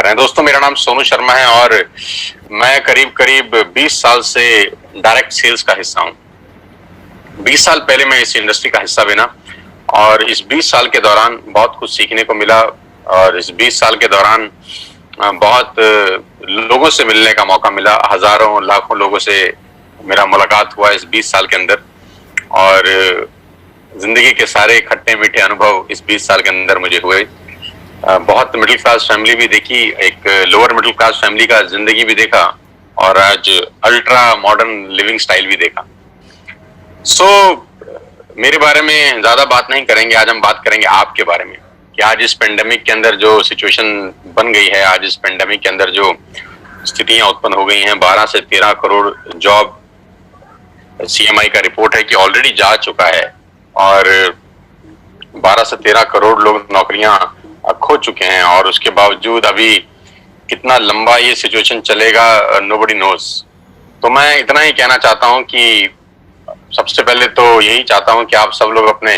रहे हैं। दोस्तों, मेरा नाम सोनू शर्मा है और मैं करीब करीब 20 साल से डायरेक्ट सेल्स का हिस्सा हूं। 20 साल पहले मैं इस इंडस्ट्री का हिस्सा बना और इस 20 साल के दौरान बहुत कुछ सीखने को मिला और इस 20 साल के दौरान बहुत लोगों से मिलने का मौका मिला। हजारों लाखों लोगों से मेरा मुलाकात हुआ इस 20 साल के अंदर और जिंदगी के सारे खट्टे मीठे अनुभव इस 20 साल के अंदर मुझे हुए। बहुत मिडिल क्लास फैमिली भी देखी, एक लोअर मिडिल क्लास फैमिली का जिंदगी भी देखा और आज अल्ट्रा मॉडर्न लिविंग स्टाइल भी देखा। मेरे बारे में ज्यादा बात नहीं करेंगे, आज हम बात करेंगे आपके बारे में कि आज इस पेंडेमिक के अंदर जो सिचुएशन बन गई है, आज इस पेंडेमिक के अंदर जो स्थितियां उत्पन्न हो गई हैं, 12 से 13 करोड़ जॉब सीएमआई का रिपोर्ट है कि ऑलरेडी जा चुका है और 12 से 13 करोड़ लोग नौकरियां खो चुके हैं और उसके बावजूद अभी कितना लंबा ये सिचुएशन चलेगा, नोबडी नोज। तो मैं इतना ही कहना चाहता हूं कि सबसे पहले तो यही चाहता हूं कि आप सब लोग अपने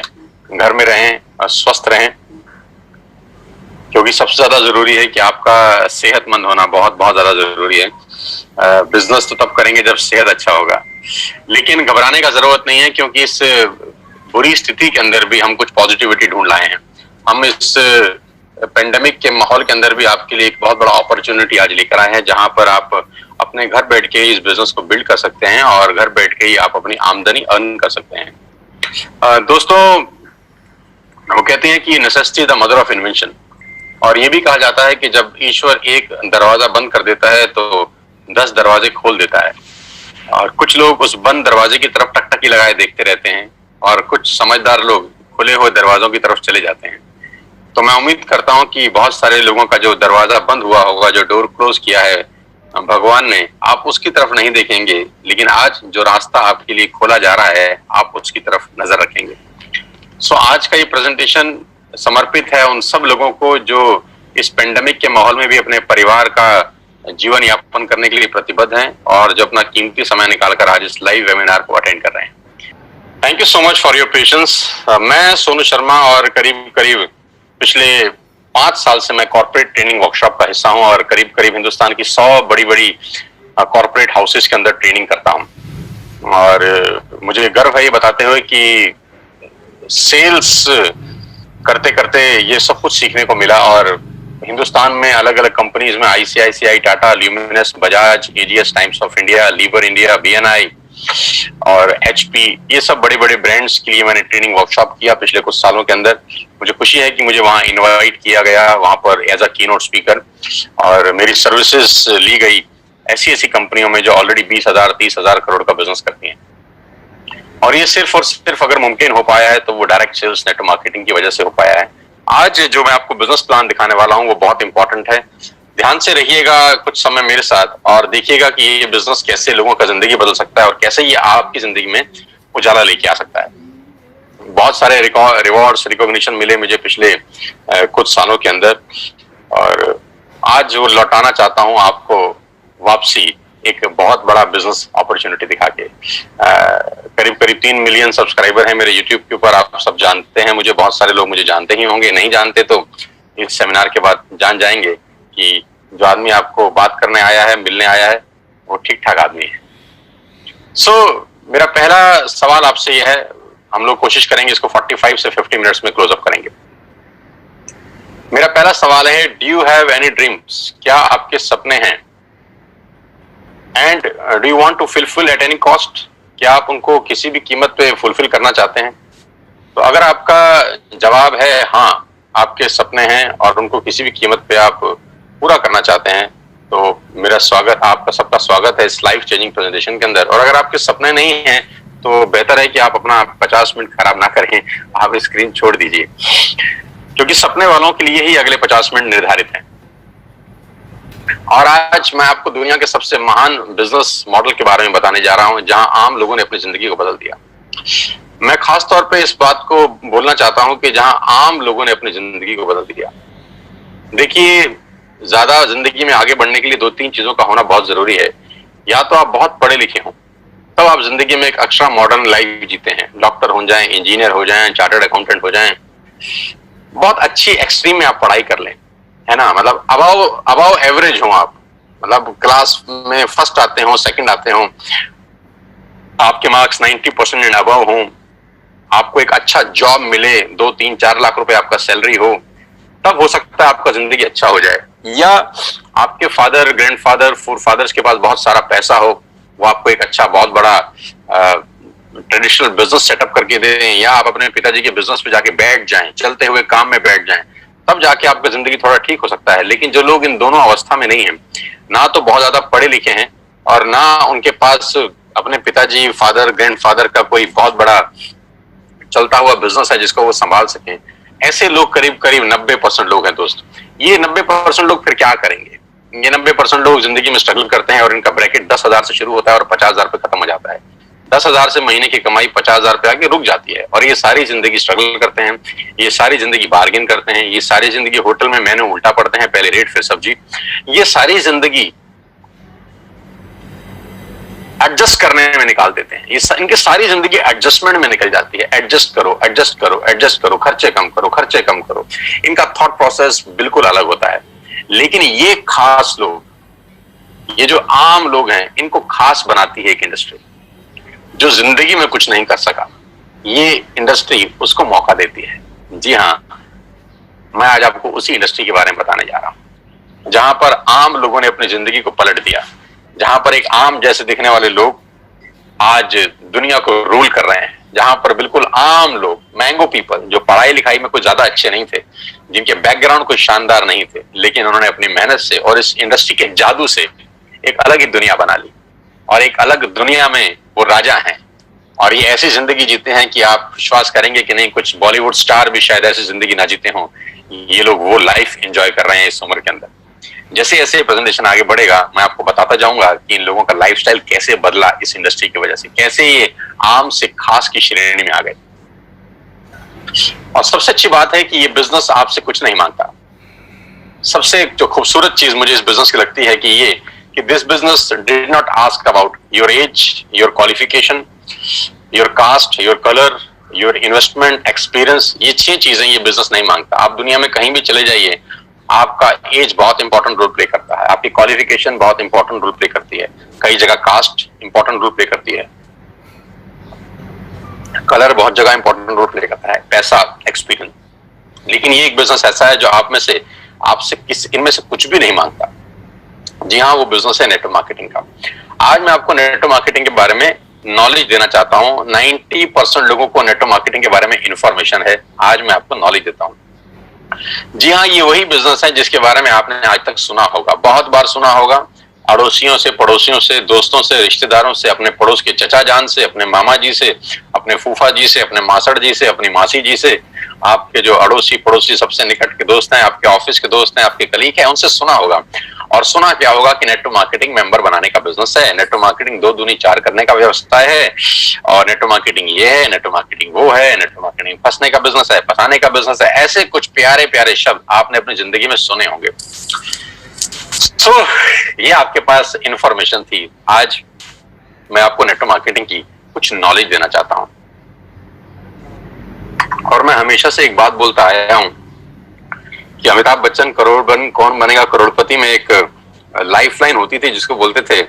घर में रहें, स्वस्थ रहें, क्योंकि सबसे ज्यादा जरूरी है कि आपका सेहतमंद होना बहुत बहुत ज्यादा जरूरी है। बिजनेस तो तब करेंगे जब सेहत अच्छा होगा, लेकिन घबराने का जरूरत नहीं है क्योंकि इस बुरी स्थिति के अंदर भी हम कुछ पॉजिटिविटी ढूंढ लाए हैं। हम इस पेंडेमिक के माहौल के अंदर भी आपके लिए एक बहुत बड़ा अपॉर्चुनिटी आज लेकर आए हैं, जहां पर आप अपने घर बैठ के इस बिजनेस को बिल्ड कर सकते हैं और घर बैठ के ही आप अपनी आमदनी अर्न कर सकते हैं। दोस्तों, वो कहते हैं कि necessity the mother of invention, और ये भी कहा जाता है कि जब ईश्वर एक दरवाजा बंद कर देता है तो 10 दरवाजे खोल देता है। और कुछ लोग उस बंद दरवाजे की तरफ टकटकी लगाए देखते रहते हैं और कुछ समझदार लोग खुले हुए दरवाजों की तरफ चले जाते हैं। तो मैं उम्मीद करता हूं कि बहुत सारे लोगों का जो दरवाजा बंद हुआ होगा, जो डोर क्लोज किया है भगवान ने, आप उसकी तरफ नहीं देखेंगे, लेकिन आज जो रास्ता आपके लिए खोला जा रहा है आप उसकी तरफ नजर रखेंगे। आज का ये प्रेजेंटेशन समर्पित है उन सब लोगों को जो इस पेंडेमिक के माहौल में भी अपने परिवार का जीवन यापन करने के लिए प्रतिबद्ध हैं और जो अपना कीमती समय निकालकर आज इस लाइव वेबिनार को अटेंड कर रहे हैं। Thank you so much for your patience. मैं सोनू शर्मा और करीब करीब पिछले 5 साल से मैं कॉर्पोरेट ट्रेनिंग वर्कशॉप का हिस्सा हूं और करीब करीब हिंदुस्तान की 100 बड़ी बड़ी कॉर्पोरेट हाउसेस के अंदर ट्रेनिंग करता हूं और मुझे गर्व है ये बताते हुए कि सेल्स करते करते ये सब कुछ सीखने को मिला और हिंदुस्तान में अलग अलग कंपनीज में ICICI, Tata, Luminous, Bajaj, AGS, Times of India, Lever India, BNI और एचपी, ये सब बड़े बड़े ब्रांड्स के लिए मैंने ट्रेनिंग वर्कशॉप किया पिछले कुछ सालों के अंदर। मुझे खुशी है कि मुझे वहां इनवाइट किया गया, वहां पर एज अ कीनोट स्पीकर, और मेरी सर्विसेज ली गई ऐसी ऐसी कंपनियों में जो ऑलरेडी 20,000 30,000 करोड़ का बिजनेस करती हैं। और ये सिर्फ और सिर्फ अगर मुमकिन हो पाया है तो वो डायरेक्ट सेल्स नेटवर्क मार्केटिंग की वजह से हो पाया है। आज जो मैं आपको बिजनेस प्लान दिखाने वाला हूं वो बहुत इंपॉर्टेंट है। ध्यान से रहिएगा कुछ समय मेरे साथ और देखिएगा कि ये बिजनेस कैसे लोगों का जिंदगी बदल सकता है और कैसे ये आपकी जिंदगी में उजाला लेके आ सकता है। बहुत सारे रिवॉर्ड्स, रिकॉग्निशन मिले मुझे पिछले कुछ सालों के अंदर और आज वो लौटाना चाहता हूं आपको वापसी एक बहुत बड़ा बिजनेस अपॉर्चुनिटी दिखा के। करीब करीब 3 मिलियन सब्सक्राइबर हैं मेरे यूट्यूब के ऊपर, आप सब जानते हैं मुझे, बहुत सारे लोग मुझे जानते ही होंगे, नहीं जानते तो इस सेमिनार के बाद जान जाएंगे कि जो आदमी आपको बात करने आया है, मिलने आया है, वो ठीक ठाक आदमी है। मेरा पहला सवाल आपसे यह है, हम लोग कोशिश करेंगे इसको 45 से 50 मिनट्स में क्लोज अप करेंगे। मेरा पहला सवाल है, do you have any dreams? क्या आपके सपने हैं? And do you want to fulfil at any cost? क्या आप उनको किसी भी कीमत पे फुलफिल करना चाहते हैं? तो अगर आपका जवाब है हाँ, आपके सपने हैं और उनको किसी भी कीमत पे आप पूरा करना चाहते हैं, तो मेरा स्वागत, आपका सबका स्वागत है इस लाइफ चेंजिंग प्रेजेंटेशन के अंदर। और अगर आपके सपने नहीं हैं तो बेहतर है कि आप अपना 50 मिनट खराब ना करें, आप स्क्रीन छोड़ दीजिए, क्योंकि सपने वालों के लिए ही अगले 50 मिनट निर्धारित हैं। और आज मैं आपको दुनिया के सबसे महान बिजनेस मॉडल के बारे में बताने जा रहा हूं जहां आम लोगों ने अपनी जिंदगी को बदल दिया। मैं खास तौर पे इस बात को बोलना चाहता हूं कि जहां आम लोगों ने अपनी जिंदगी को बदल दिया। देखिए, ज्यादा जिंदगी में आगे बढ़ने के लिए 2-3 चीजों का होना बहुत जरूरी है। या तो आप बहुत पढ़े लिखे हों, तब आप जिंदगी में एक एक्स्ट्रा मॉडर्न लाइफ जीते हैं, डॉक्टर हो जाएं, इंजीनियर हो जाएं, चार्टर्ड अकाउंटेंट हो जाएं, बहुत अच्छी एक्सट्रीम में आप पढ़ाई कर लें, है ना, मतलब अबाव अबाव एवरेज हो आप, मतलब क्लास में फर्स्ट आते हो, सेकंड आते हो, आपके मार्क्स 90% एंड अबाव हो, आपको एक अच्छा जॉब मिले, 2-3-4 लाख रुपए आपका सैलरी हो, तब हो सकता है आपका जिंदगी अच्छा हो जाए। या आपके फादर, ग्रैंडफादर, फोरफादर्स के पास बहुत सारा पैसा हो, वो आपको एक अच्छा बहुत बड़ा ट्रेडिशनल बिजनेस सेटअप करके दें, या आप अपने पिताजी के बिजनेस पे जाके बैठ जाएं, चलते हुए काम में बैठ जाएं, तब जाके आपका जिंदगी थोड़ा ठीक हो सकता है। लेकिन जो लोग इन दोनों अवस्था में नहीं है, ना तो बहुत ज्यादा पढ़े लिखे हैं और ना उनके पास अपने पिताजी, फादर, ग्रैंडफादर का कोई बहुत बड़ा चलता हुआ बिजनेस है जिसको वो संभाल सकें, ऐसे लोग करीब करीब 90% लोग हैं दोस्त। ये 90% लोग फिर क्या करेंगे? ये 90% लोग जिंदगी में स्ट्रगल करते हैं और इनका ब्रैकेट 10,000 से शुरू होता है और 50,000 पे खत्म हो जाता है। 10,000 से महीने की कमाई 50,000 पे आके रुक जाती है, और ये सारी जिंदगी स्ट्रगल करते हैं, ये सारी जिंदगी बार्गेन करते हैं, ये सारी जिंदगी होटल में मेन्यू उल्टा पड़ते हैं, पहले रेट फिर सब्जी, ये सारी जिंदगी एडजस्ट करने में निकाल देते हैं। इनकी सारी जिंदगी एडजस्टमेंट में निकल जाती है। एडजस्ट करो, एडजस्ट करो, एडजस्ट करो, खर्चे कम करो, खर्चे कम करो। इनका थॉट प्रोसेस बिल्कुल अलग होता है। लेकिन ये खास लोग, ये जो आम लोग हैं, इनको खास बनाती है एक इंडस्ट्री। जो जिंदगी में कुछ नहीं कर सका, ये इंडस्ट्री उसको मौका देती है। जी हाँ, मैं आज आपको उसी इंडस्ट्री के बारे में बताने जा रहा हूं, जहां पर आम लोगों ने अपनी जिंदगी को पलट दिया, जहां पर एक आम जैसे दिखने वाले लोग आज दुनिया को रूल कर रहे हैं, जहां पर बिल्कुल आम लोग, मैंगो पीपल, जो पढ़ाई लिखाई में कुछ ज्यादा अच्छे नहीं थे, जिनके बैकग्राउंड कुछ शानदार नहीं थे, लेकिन उन्होंने अपनी मेहनत से और इस इंडस्ट्री के जादू से एक अलग ही दुनिया बना ली, और एक अलग दुनिया में वो राजा हैं। और ये ऐसी जिंदगी जीते हैं कि आप विश्वास करेंगे कि नहीं, कुछ बॉलीवुड स्टार भी शायद ऐसी जिंदगी ना जीते हों। ये लोग वो लाइफ एंजॉय कर रहे हैं इस उम्र के अंदर। जैसे जैसे प्रेजेंटेशन आगे बढ़ेगा, मैं आपको बताता जाऊंगा कि इन लोगों का लाइफस्टाइल कैसे बदला इस इंडस्ट्री की वजह से, कैसे ये आम से खास की श्रेणी में आ गए। और सबसे अच्छी बात है कि ये बिजनेस आपसे कुछ नहीं मांगता। सबसे जो खूबसूरत चीज मुझे इस बिजनेस की लगती है कि this business did not ask about your age, your qualification, your cast, your colour, your investment experience. ये 6 चीजें ये बिजनेस नहीं मांगता। आप दुनिया में कहीं भी चले जाइए, आपका एज बहुत इंपॉर्टेंट रोल प्ले करता है, आपकी क्वालिफिकेशन बहुत इंपॉर्टेंट रोल प्ले करती है, कई जगह कास्ट इंपॉर्टेंट रोल प्ले करती है, कलर बहुत जगह इंपॉर्टेंट रोल प्ले करता है, पैसा, एक्सपीरियंस। लेकिन ये एक बिजनेस ऐसा है जो आपसे इनमें से कुछ भी नहीं मांगता। जी हाँ, वो बिजनेस है नेटवर्क मार्केटिंग का। आज मैं आपको नेटवर्क मार्केटिंग के बारे में नॉलेज देना चाहता हूं। 90% लोगों को नेटवर्क मार्केटिंग के बारे में इंफॉर्मेशन है, आज मैं आपको नॉलेज देता हूं। जी हाँ, ये वही बिजनेस है जिसके बारे में आपने आज तक सुना होगा, बहुत बार सुना होगा, अड़ोसियों से, पड़ोसियों से, दोस्तों से, रिश्तेदारों से, अपने पड़ोस के चचा जान से, अपने मामा जी से, अपने फूफा जी से, अपने मासड़ जी से, अपनी मासी जी से, आपके जो अड़ोसी पड़ोसी सबसे निकट के दोस्त हैं, आपके ऑफिस के दोस्त हैं, आपके कलीग हैं, उनसे सुना होगा। और सुना क्या होगा कि नेटवर्क मार्केटिंग मेंबर बनाने का बिजनेस है, नेटवर्क मार्केटिंग 2 दूनी 4 करने का व्यवस्था है, और नेटवर्क मार्केटिंग ये है, नेटवर्क मार्केटिंग वो है, नेटवर्क मार्केटिंग फंसने का बिजनेस है, फंसाने का बिजनेस है। ऐसे कुछ प्यारे प्यारे शब्द आपने अपनी जिंदगी में सुने होंगे। तो ये आपके पास इंफॉर्मेशन थी। आज मैं आपको नेटवर्क मार्केटिंग की कुछ नॉलेज देना चाहता हूं। और मैं हमेशा से एक बात बोलता आया हूं कि अमिताभ बच्चन कौन बनेगा करोड़पति में एक लाइफलाइन होती थी जिसको बोलते थे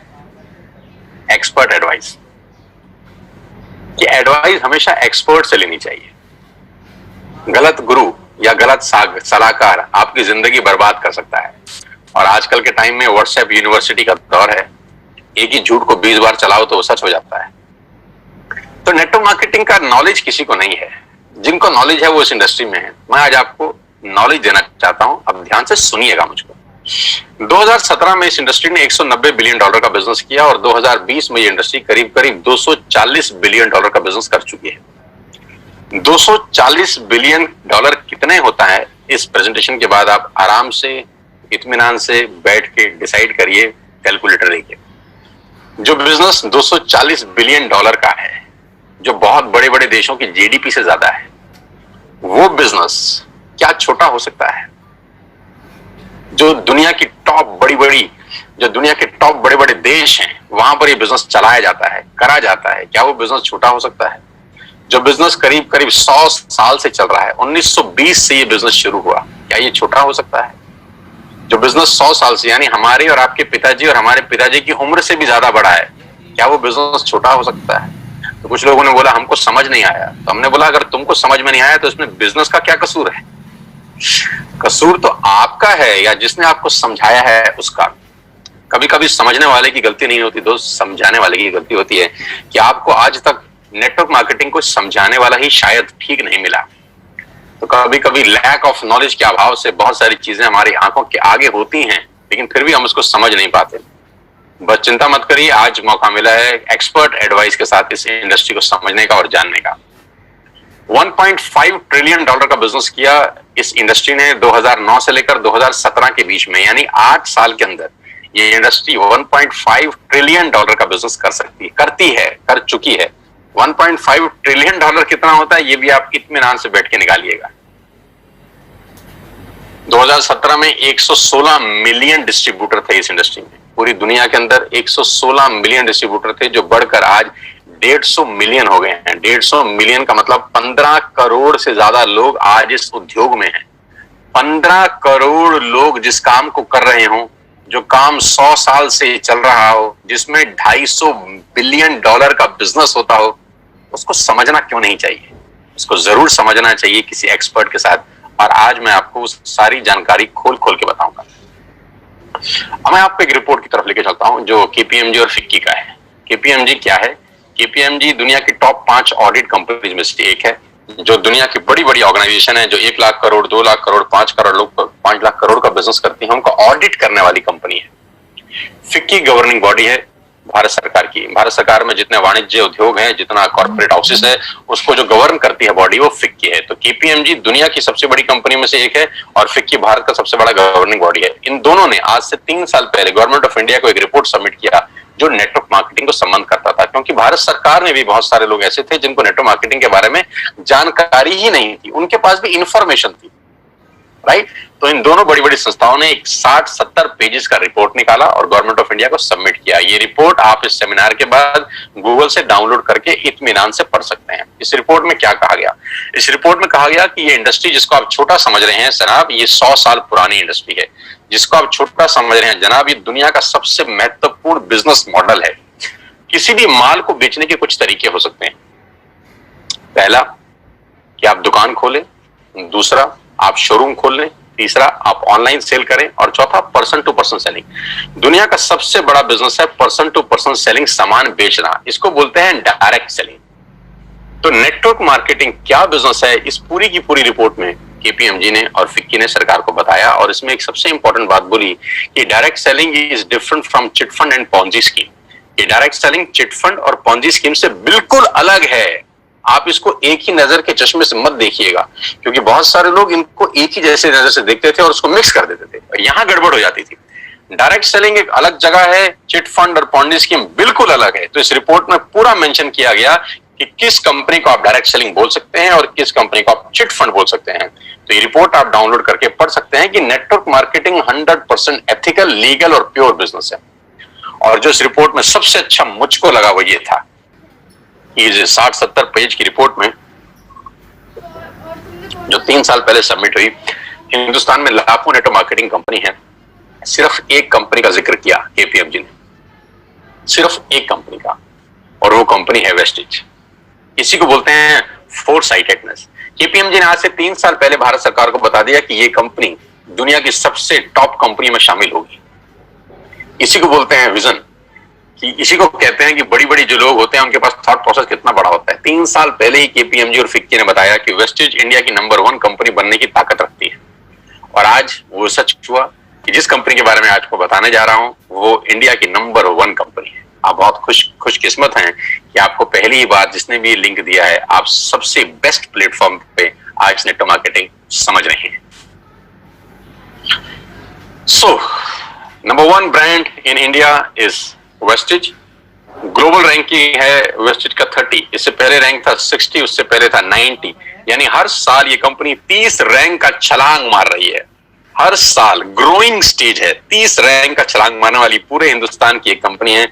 एक्सपर्ट एडवाइस, कि एडवाइस हमेशा एक्सपर्ट से लेनी चाहिए। गलत गुरु या गलत सलाहकार आपकी जिंदगी बर्बाद कर सकता है। और आजकल के टाइम में व्हाट्सएप यूनिवर्सिटी का दौर है, एक ही झूठ को 20 बार चलाओ तो वो सच हो जाता है। तो नेटवर्क मार्केटिंग का नॉलेज किसी को नहीं है, जिनको नॉलेज है वो इस इंडस्ट्री में है। मैं आज आपको नॉलेज देना चाहता हूं, अब ध्यान से सुनिएगा मुझको। 2017 में इस इंडस्ट्री ने $190 बिलियन का बिजनेस किया, और 2020 में ये इंडस्ट्री करीब करीब $240 बिलियन का बिजनेस कर चुकी है। $240 बिलियन कितने होता है, इस प्रेजेंटेशन के बाद आप आराम से, इत्मीनान से बैठ के डिसाइड करिए, कैलकुलेटर लेके। जो बिजनेस $240 बिलियन का है, जो बहुत बड़े बड़े देशों की जीडीपी से ज्यादा है, वो बिजनेस क्या छोटा हो सकता है? जो दुनिया की दुनिया के टॉप बड़े बड़े देश हैं, वहां पर ये बिजनेस चलाया जाता है, करा जाता है, क्या वो बिजनेस छोटा हो सकता है? जो बिजनेस करीब करीब 100 साल से चल रहा है, 1920 से ये बिजनेस शुरू हुआ, क्या ये छोटा हो सकता है? बिजनेस 100 साल से, यानी हमारे और आपके पिताजी और हमारे पिताजी की उम्र से भी ज्यादा बड़ा है, क्या वो बिजनेस छोटा हो सकता है? तो कुछ लोगों ने बोला हमको समझ नहीं आया। तो हमने बोला अगर तुमको समझ में नहीं आया तो इसमें बिजनेस का क्या कसूर है? कसूर तो आपका है या जिसने आपको समझाया है उसका। कभी कभी समझने वाले की गलती नहीं होती दोस्त, समझाने वाले की गलती होती है कि आपको आज तक नेटवर्क मार्केटिंग को समझाने वाला ही शायद ठीक नहीं मिला। तो कभी कभी लैक ऑफ नॉलेज के अभाव से बहुत सारी चीजें हमारी आंखों के आगे होती हैं, लेकिन फिर भी हम उसको समझ नहीं पाते। बस चिंता मत करिए, आज मौका मिला है एक्सपर्ट एडवाइस के साथ इस इंडस्ट्री को समझने का और जानने का। 1.5 ट्रिलियन डॉलर का बिजनेस किया इस इंडस्ट्री ने 2009 से लेकर 2017 के बीच में, यानी 8 साल के अंदर ये इंडस्ट्री 1.5 ट्रिलियन डॉलर का बिजनेस कर चुकी है। 1.5 ट्रिलियन डॉलर कितना होता है ये भी आप इत्मीनान से बैठ के निकालिएगा। 2017 में 116 मिलियन डिस्ट्रीब्यूटर थे इस इंडस्ट्री में। पूरी दुनिया के अंदर 116 मिलियन डिस्ट्रीब्यूटर थे, जो बढ़कर आज 150 मिलियन हो गए हैं। 150 मिलियन का मतलब 15 करोड़ से ज्यादा लोग आज इस उद्योग में हैं। 15 करोड़ लोग जिस काम को कर रहे हो, जो काम 100 साल से चल रहा हो, जिसमें 250 बिलियन डॉलर का बिजनेस होता हो, उसको समझना क्यों नहीं चाहिए? उसको जरूर समझना चाहिए किसी एक्सपर्ट के साथ। और आज मैं आपको उस सारी जानकारी खोल खोल के बताऊंगा। अब मैं आपको एक रिपोर्ट की तरफ लेके चलता हूं जो केपीएमजी और फिक्की का है। केपीएमजी क्या है? केपीएमजी दुनिया की टॉप 5 ऑडिट कंपनीज में से एक है, जो दुनिया की बड़ी बड़ी ऑर्गेनाइजेशन है, जो 1 लाख करोड़, 2 लाख करोड़, 5 करोड़ लोग, 5 लाख करोड़ का बिजनेस करती है, उनका ऑडिट करने वाली कंपनी है। फिक्की गवर्निंग बॉडी है भारत सरकार की। भारत सरकार में जितने वाणिज्य उद्योग हैं, जितना कॉर्पोरेट हाउसेस है, उसको जो गवर्न करती है बॉडी, वो फिक्की है। तो केपीएमजी दुनिया की सबसे बड़ी कंपनी में से एक है और फिक्की भारत का सबसे बड़ा गवर्निंग बॉडी है। इन दोनों ने आज से 3 साल पहले गवर्नमेंट ऑफ इंडिया को एक रिपोर्ट सबमिट किया जो नेटवर्क मार्केटिंग को संबंध करता था, क्योंकि भारत सरकार में भी बहुत सारे लोग ऐसे थे जिनको नेटवर्क मार्केटिंग के बारे में जानकारी ही नहीं थी, उनके पास भी इंफॉर्मेशन थी, राइट। तो इन दोनों बड़ी बड़ी संस्थाओं ने एक 60-70 पेजेस का रिपोर्ट निकाला और गवर्नमेंट ऑफ इंडिया को सबमिट किया। ये रिपोर्ट आप इस सेमिनार के बाद गूगल से डाउनलोड करके इत्मीनान से पढ़ सकते हैं। इस रिपोर्ट में क्या कहा गया? इस रिपोर्ट में कहा गया कि ये इंडस्ट्री जिसको आप छोटा समझ रहे हैं जनाब, ये 100 साल पुरानी इंडस्ट्री है। जिसको आप छोटा समझ रहे हैं जनाब, ये दुनिया का सबसे महत्वपूर्ण बिजनेस मॉडल है। किसी भी माल को बेचने के कुछ तरीके हो सकते हैं। पहला कि आप दुकान खोलें, दूसरा आप शोरूम खोल लें, तीसरा आप ऑनलाइन सेल करें, और चौथा पर्सन टू पर्सन सेलिंग। दुनिया का सबसे बड़ा बिजनेस है पर्सन टू पर्सन सेलिंग, सामान बेचना। इसको बोलते हैं डायरेक्ट सेलिंग। तो नेटवर्क मार्केटिंग क्या बिजनेस है, इस पूरी की पूरी रिपोर्ट में केपीएमजी ने और फिक्की ने सरकार को बताया। और इसमें एक सबसे इंपॉर्टेंट बात बोली कि direct selling is different from chit fund and Ponzi scheme. ये डायरेक्ट सेलिंग चिट फंड और पॉन्जी स्कीम से बिल्कुल अलग है। आप इसको एक ही नजर के चश्मे से मत देखिएगा, क्योंकि बहुत सारे लोग इनको एक ही जैसे नजर से देखते थे और उसको मिक्स कर देते थे, और यहां गड़बड़ हो जाती थी। डायरेक्ट सेलिंग एक अलग जगह है, चिट फंड और पॉन्जी स्कीम बिल्कुल अलग है। तो इस रिपोर्ट में पूरा मेंशन किया गया कि किस कंपनी को आप डायरेक्ट सेलिंग बोल सकते हैं और किस कंपनी को आप चिट फंड बोल सकते हैं। तो ये रिपोर्ट आप डाउनलोड करके पढ़ सकते हैं कि नेटवर्क मार्केटिंग 100% एथिकल, लीगल और प्योर बिजनेस है। और जो इस रिपोर्ट में सबसे अच्छा मुझको लगा वो ये था, ये 60-70 पेज की रिपोर्ट में जो 3 साल पहले सबमिट हुई, हिंदुस्तान में लाखों नेटवर्क मार्केटिंग कंपनी है, सिर्फ एक कंपनी का जिक्र किया केपीएमजी ने, सिर्फ एक कंपनी का, और वो कंपनी है वेस्टेज। इसी को बोलते हैं फोरसाइटेडनेस। केपीएमजी ने आज से 3 साल पहले भारत सरकार को बता दिया कि ये कंपनी दुनिया की सबसे टॉप कंपनी में शामिल होगी। इसी को बोलते हैं विजन, कि इसी को कहते हैं कि बड़ी बड़ी जो लोग होते हैं उनके पास थॉट प्रोसेस कितना बड़ा होता है। 3 साल पहले ही केपीएमजी और फिक्की ने बताया कि वेस्टेज इंडिया की नंबर 1 कंपनी बनने की ताकत रखती है, और आज वो सच हुआ कि जिस कंपनी के बारे में आपको बताने जा रहा हूं वो इंडिया की नंबर 1 कंपनी है। आप बहुत खुशकिस्मत हैं कि आपको पहली ही बार जिसने भी लिंक दिया है, आप सबसे बेस्ट प्लेटफॉर्म पे आज नेटवर्क मार्केटिंग समझ रहे हैं। So number 1 brand in India is wastage. Global ranking है वेस्टेज का 30, इससे पहले रैंक था 60, उससे पहले था 90। यानी हर साल ये कंपनी 30 रैंक का छलांग मार रही है। हर साल ग्रोइंग स्टेज है, 30 रैंक का छलांग मारने वाली पूरे हिंदुस्तान की एक कंपनी है।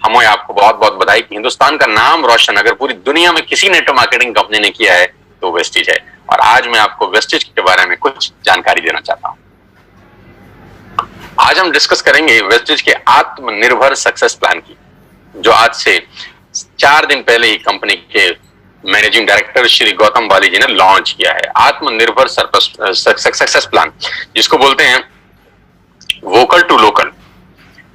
हमें आपको बहुत बहुत बधाई कि हिंदुस्तान का नाम रोशन अगर पूरी दुनिया में किसी नेटवर्क मार्केटिंग कंपनी ने किया है तो वेस्टेज है। और आज मैं आपको वेस्टेज के बारे में कुछ जानकारी देना चाहता हूं। आज हम डिस्कस करेंगे वेस्टेज के आत्मनिर्भर सक्सेस प्लान की, जो आज से 4 दिन पहले ही कंपनी के मैनेजिंग डायरेक्टर श्री गौतम बाली जी ने लॉन्च किया है। आत्मनिर्भर सक्सेस प्लान, जिसको बोलते हैं वोकल टू लोकल,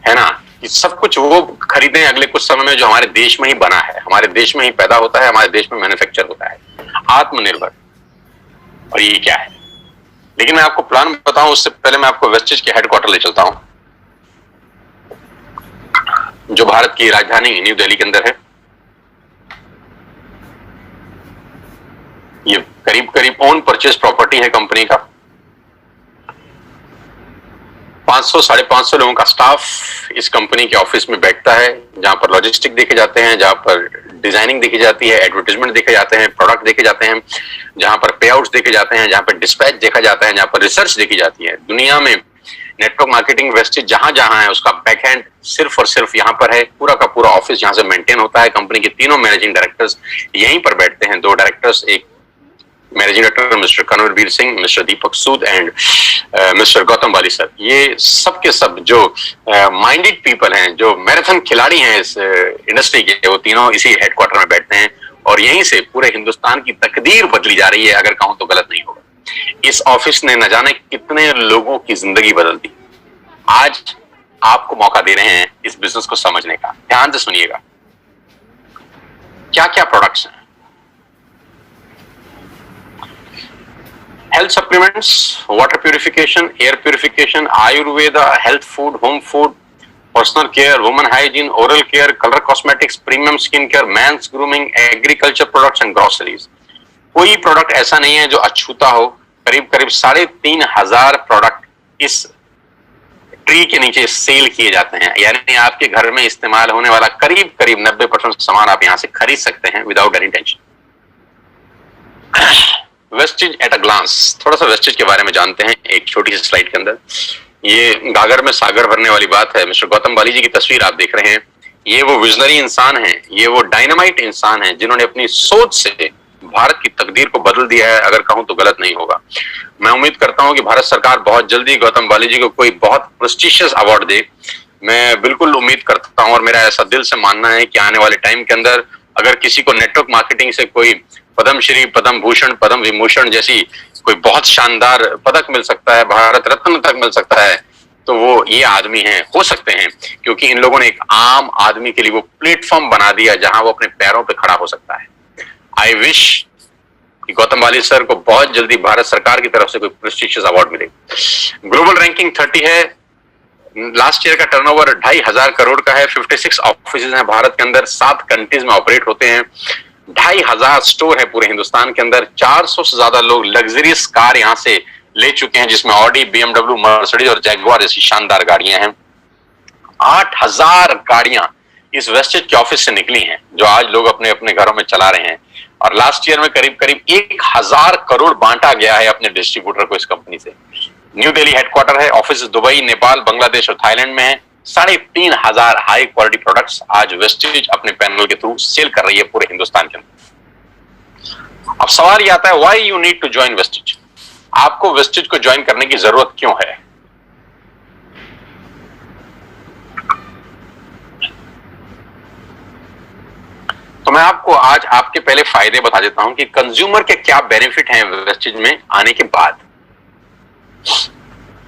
है ना। सब कुछ वो खरीदें अगले कुछ समय में जो हमारे देश में ही बना है, हमारे देश में ही पैदा होता है, हमारे देश में मैन्युफैक्चर होता है। आत्मनिर्भर, और ये क्या है? लेकिन मैं आपको प्लान बताऊं उससे पहले मैं आपको वेस्टेज के हेडक्वार्टर ले चलता हूं, जो भारत की राजधानी न्यू दिल्ली के अंदर है। ये करीब करीब ओन परचेज प्रॉपर्टी है कंपनी का। 500-550 लोगों का स्टाफ इस कंपनी के ऑफिस में बैठता है, जहां पर लॉजिस्टिक देखे जाते हैं, जहां पर डिजाइनिंग देखी जाती है, एडवर्टाइजमेंट देखे जाते हैं, प्रोडक्ट देखे जाते हैं, जहां पर पे आउट्स देखे जाते हैं, जहां पर डिस्पैच देखा जाता है, जहां पर रिसर्च देखी जाती है। दुनिया में नेटवर्क मार्केटिंग वेस्टेज जहां जहां है उसका बैकएंड सिर्फ और सिर्फ यहां पर है। पूरा का पूरा ऑफिस यहां से मेंटेन होता है। कंपनी के तीनों मैनेजिंग डायरेक्टर्स यहीं पर बैठते हैं। 2 डायरेक्टर्स, एक managing director mister Kanwarveer Singh, mister Deepak Sood and mister Gautam Bali sir. ये सब के सब जो माइंडेड पीपल हैं, जो मैराथन खिलाड़ी हैं इस इंडस्ट्री के, वो तीनों इसी हेडक्वार्टर में बैठते हैं और यहीं से पूरे हिंदुस्तान की तकदीर बदली जा रही है, अगर कहूं तो गलत नहीं होगा। इस ऑफिस ने न जाने कितने लोगों की जिंदगी बदल दी। आज आपको मौका दे रहे हैं इस बिजनेस को समझने का। ध्यान से सुनिएगा, क्या क्या प्रोडक्ट्स हैं। Health supplements, water purification, air purification, Ayurveda, health food, home food, personal care, women hygiene, oral care, color cosmetics, premium skin care, men's grooming, agriculture products and groceries. कोई प्रोडक्ट ऐसा नहीं है जो अछूता हो। करीब करीब 3,500 प्रोडक्ट इस ट्री के नीचे सेल किए जाते हैं। यानी आपके घर में इस्तेमाल होने वाला करीब करीब 90% सामान आप यहां से खरीद सकते हैं without any tension. Vestige at a glance, थोड़ा सा वेस्टेज के बारे में जानते हैं एक छोटी सी स्लाइड के अंदर। ये गागर में सागर भरने वाली बात है। मिस्टर गौतम बाली जी की तस्वीर आप देख रहे हैं। ये वो विजनरी इंसान हैं, ये वो डायनामाइट इंसान हैं जिन्होंने अपनी सोच से भारत की तकदीर को बदल दिया है, अगर कहूं तो गलत नहीं होगा। मैं उम्मीद करता हूं कि भारत सरकार बहुत जल्दी गौतम बाली जी को कोई बहुत प्रेस्टिशियस अवार्ड दे। मैं बिल्कुल उम्मीद करता हूं और मेरा ऐसा दिल से मानना है कि आने वाले टाइम के अंदर अगर किसी को नेटवर्क मार्केटिंग से कोई पद्मश्री, पद्म भूषण, पद्म विभूषण जैसी कोई बहुत शानदार पदक मिल सकता है, भारत रत्न तक मिल सकता है, तो वो ये आदमी हैं, हो सकते हैं, क्योंकि इन लोगों ने एक आम आदमी के लिए वो प्लेटफॉर्म बना दिया जहां वो अपने पैरों पे खड़ा हो सकता है। आई विश कि गौतम बाली सर को बहुत जल्दी भारत सरकार की तरफ से कोई प्रेस्टिजियस अवार्ड मिले। ग्लोबल रैंकिंग 30 है। लास्ट ईयर का टर्नओवर 2,500 करोड़ का है। 56 ऑफिस हैं भारत के अंदर, 7 कंट्रीज में ऑपरेट होते हैं। 2,500 स्टोर है पूरे हिंदुस्तान के अंदर। 400 से ज्यादा लोग लग्जरियस कार यहां से ले चुके हैं, जिसमें ऑडी, BMW, मर्सिडीज और जैगुआर जैसी शानदार गाड़ियां हैं। 8,000 गाड़ियां इस वेस्टेज के ऑफिस से निकली हैं, जो आज लोग अपने अपने घरों में चला रहे हैं। और लास्ट ईयर में करीब करीब 1,000 करोड़ बांटा गया है अपने डिस्ट्रीब्यूटर को इस कंपनी से। न्यू दिल्ली हेडक्वार्टर है। ऑफिस दुबई, नेपाल, बांग्लादेश और थाईलैंड में है। 3,500 हाई क्वालिटी प्रोडक्ट्स आज वेस्टेज अपने पैनल के थ्रू सेल कर रही है पूरे हिंदुस्तान के अंदर। अब सवाल ये आता है, why you need to join Vestige? आपको वेस्टेज को ज्वाइन करने की जरूरत क्यों है? तो मैं आपको आज आपके पहले फायदे बता देता हूं कि कंज्यूमर के क्या बेनिफिट हैं वेस्टेज में आने के बाद।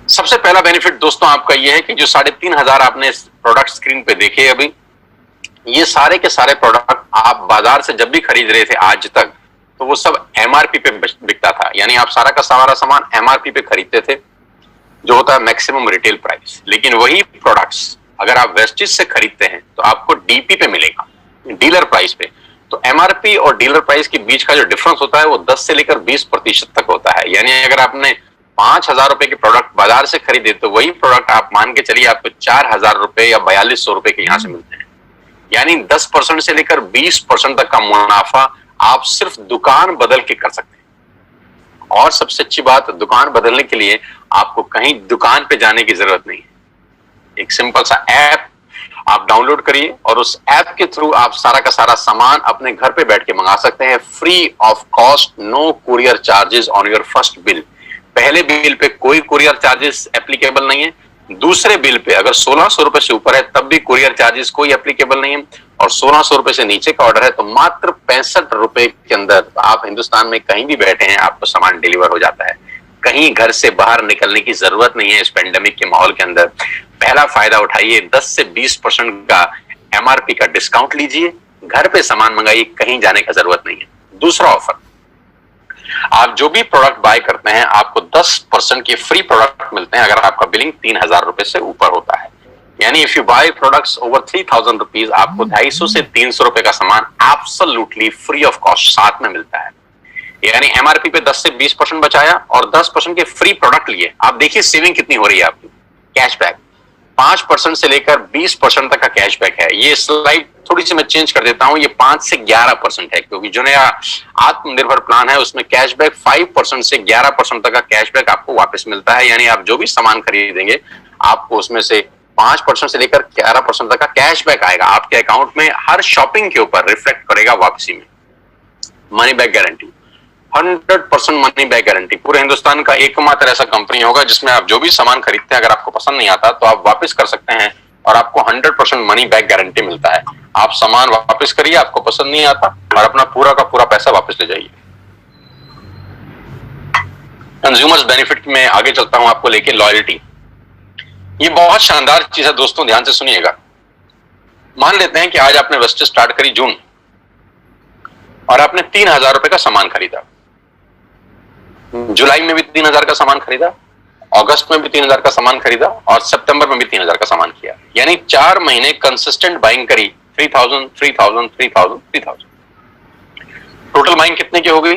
सबसे पहला बेनिफिट दोस्तों आपका यह है कि जो 3,500 आपने प्रोडक्ट स्क्रीन पे देखे अभी, ये सारे के सारे प्रोडक्ट आप बाजार से जब भी खरीद रहे थे आज तक, तो वो सब MRP पे बिकता था। यानी आप सारा का सारा सामान MRP पे खरीदते थे, जो होता है मैक्सिमम रिटेल प्राइस। लेकिन वही प्रोडक्ट्स अगर आप वेस्टेज से खरीदते हैं तो आपको DP पे मिलेगा, डीलर प्राइस पे। तो MRP और डीलर प्राइस के बीच का जो डिफरेंस होता है वो 10 से लेकर 20% तक होता है। यानी अगर आपने 5,000 रुपए के प्रोडक्ट बाजार से खरीदे तो वही प्रोडक्ट आप मान के चलिए आपको 4,000 रुपए या 4,200 रुपए के यहां से मिलते हैं। यानी 10% से लेकर 20% तक का मुनाफा आप सिर्फ दुकान बदल के कर सकते हैं। और सबसे अच्छी बात, दुकान बदलने के लिए आपको कहीं दुकान पे जाने की जरूरत नहीं है। एक सिंपल सा ऐप आप डाउनलोड करिए और उस ऐप के थ्रू आप सारा का सारा सामान अपने घर पे बैठ के मंगा सकते हैं, free of cost, no courier charges on your first bill. पहले बिल पे कोई कुरियर चार्जेस एप्लीकेबल नहीं है। दूसरे बिल पे अगर 1600 रुपए से ऊपर है तब भी कुरियर चार्जेस कोई एप्लीकेबल नहीं है, और 1600 रुपए से नीचे का ऑर्डर है तो मात्र 65 रुपए के अंदर आप हिंदुस्तान में कहीं भी बैठे हैं आपको सामान डिलीवर हो जाता है। कहीं घर से बाहर निकलने की जरूरत नहीं है इस पेंडेमिक के माहौल के अंदर। पहला फायदा उठाइए, 10 से 20% का एमआरपी का डिस्काउंट लीजिए, घर पे सामान मंगाइए, कहीं जाने का जरूरत नहीं है। दूसरा ऑफर, आप जो भी प्रोडक्ट बाय करते हैं आपको 10% के फ्री प्रोडक्ट मिलते हैं अगर आपका बिलिंग 3000 रुपए से ऊपर होता है। यानी if you buy products over 3000 rupees आपको 250 से 300 रुपए का सामान एब्सोल्युटली फ्री ऑफ कॉस्ट साथ में मिलता है। यानी एमआरपी पे 10 से 20% बचाया और 10% के फ्री प्रोडक्ट लिए। आप देखिए सेविंग कितनी हो रही है आपकी। कैशबैक 5% से लेकर 20% तक का कैशबैक है। ये स्लाइड थोड़ी सी मैं चेंज कर देता हूं, ये 5 से 11% है क्योंकि जो नया आत्मनिर्भर प्लान है उसमें कैशबैक 5% से 11% तक का कैशबैक आपको वापस मिलता है। यानी आप जो भी सामान खरीदेंगे आपको उसमें से 5% से लेकर 11% तक का कैशबैक आएगा आपके अकाउंट में, हर शॉपिंग के ऊपर रिफ्लेक्ट करेगा वापसी में। Money back guarantee 100% money back guarantee. पूरे हिंदुस्तान का एकमात्र ऐसा कंपनी होगा जिसमें आप जो भी सामान खरीदते हैं अगर आपको पसंद नहीं आता तो आप वापस कर सकते हैं और आपको 100% मनी बैक गारंटी मिलता है। आप सामान वापस करिए, आपको पसंद नहीं आता, और अपना पूरा का पूरा पैसा वापस ले जाइए। कंज्यूमर्स बेनिफिट में आगे चलता हूं आपको लेके। लॉयल्टी, ये बहुत शानदार चीज है दोस्तों, ध्यान से सुनिएगा। मान लेते हैं कि आज आपने वेस्टेज स्टार्ट करी जून और आपने 3000 रुपए का सामान खरीदा, जुलाई में भी 3000 का सामान खरीदा, अगस्त में भी 3000 का सामान खरीदा और सितंबर में भी 3000 का सामान किया। यानी 4 महीने कंसिस्टेंट बाइंग करी, 3000 3000 3000 3000। टोटल बाइंग कितने की हो गई?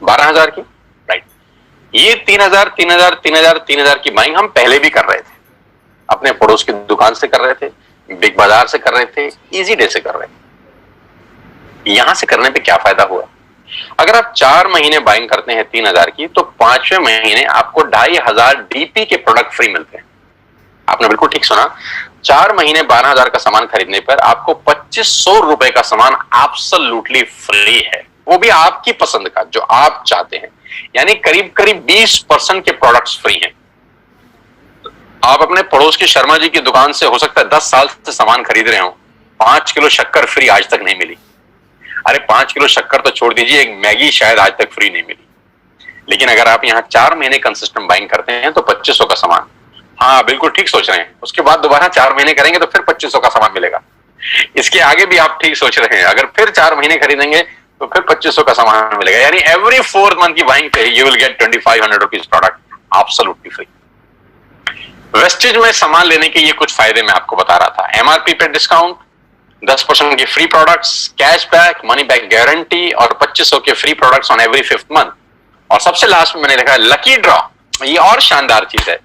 12000 की, राइट। ये 3000 3000 3000 3000 की बाइंग हम पहले भी कर रहे थे, अपने पड़ोस की दुकान से कर रहे थे, बिग बाजार से कर रहे थे, इजी डे से कर रहे थे। यहां से करने पे क्या फायदा हुआ? अगर आप 4 महीने बाइंग करते हैं 3000 की तो 5वें महीने आपको 2500 डीपी के प्रोडक्ट फ्री मिलते हैं। आपने बिल्कुल ठीक सुना, 4 महीने 12000 का सामान खरीदने पर आपको 2500 रुपए का सामान एब्सोल्युटली फ्री है, वो भी आपकी पसंद का जो आप चाहते हैं। यानी करीब करीब 20% के प्रोडक्ट्स फ्री हैं। आप अपने पड़ोस की शर्मा जी की दुकान से हो सकता है 10 साल से सामान खरीद रहे हो, 5 किलो शक्कर फ्री आज तक नहीं मिली। अरे 5 किलो शक्कर तो छोड़ दीजिए, एक मैगी शायद आज तक फ्री नहीं मिली। लेकिन अगर आप यहाँ 4 महीने कंसिस्टेंट बाइंग करते हैं तो 2500 का सामान, हाँ बिल्कुल ठीक सोच रहे हैं, उसके बाद दोबारा 4 महीने करेंगे तो फिर 2500 का सामान मिलेगा। इसके आगे भी आप ठीक सोच रहे हैं, अगर फिर 4 महीने खरीदेंगे तो फिर 2500 का सामान मिलेगा। यानी एवरी 4th मंथ की बाइंग पे you will get 2500 rupees product absolutely free. Wastage में सामान लेने के ये कुछ फायदे मैं आपको बता रहा था। एमआरपी पे डिस्काउंट, 10% के free products, cashback, money back guarantee और 2500 के free products on every 5th month. और सबसे लास्ट में मैंने लिखा है लकी ड्रॉ। ये और शानदार चीज है,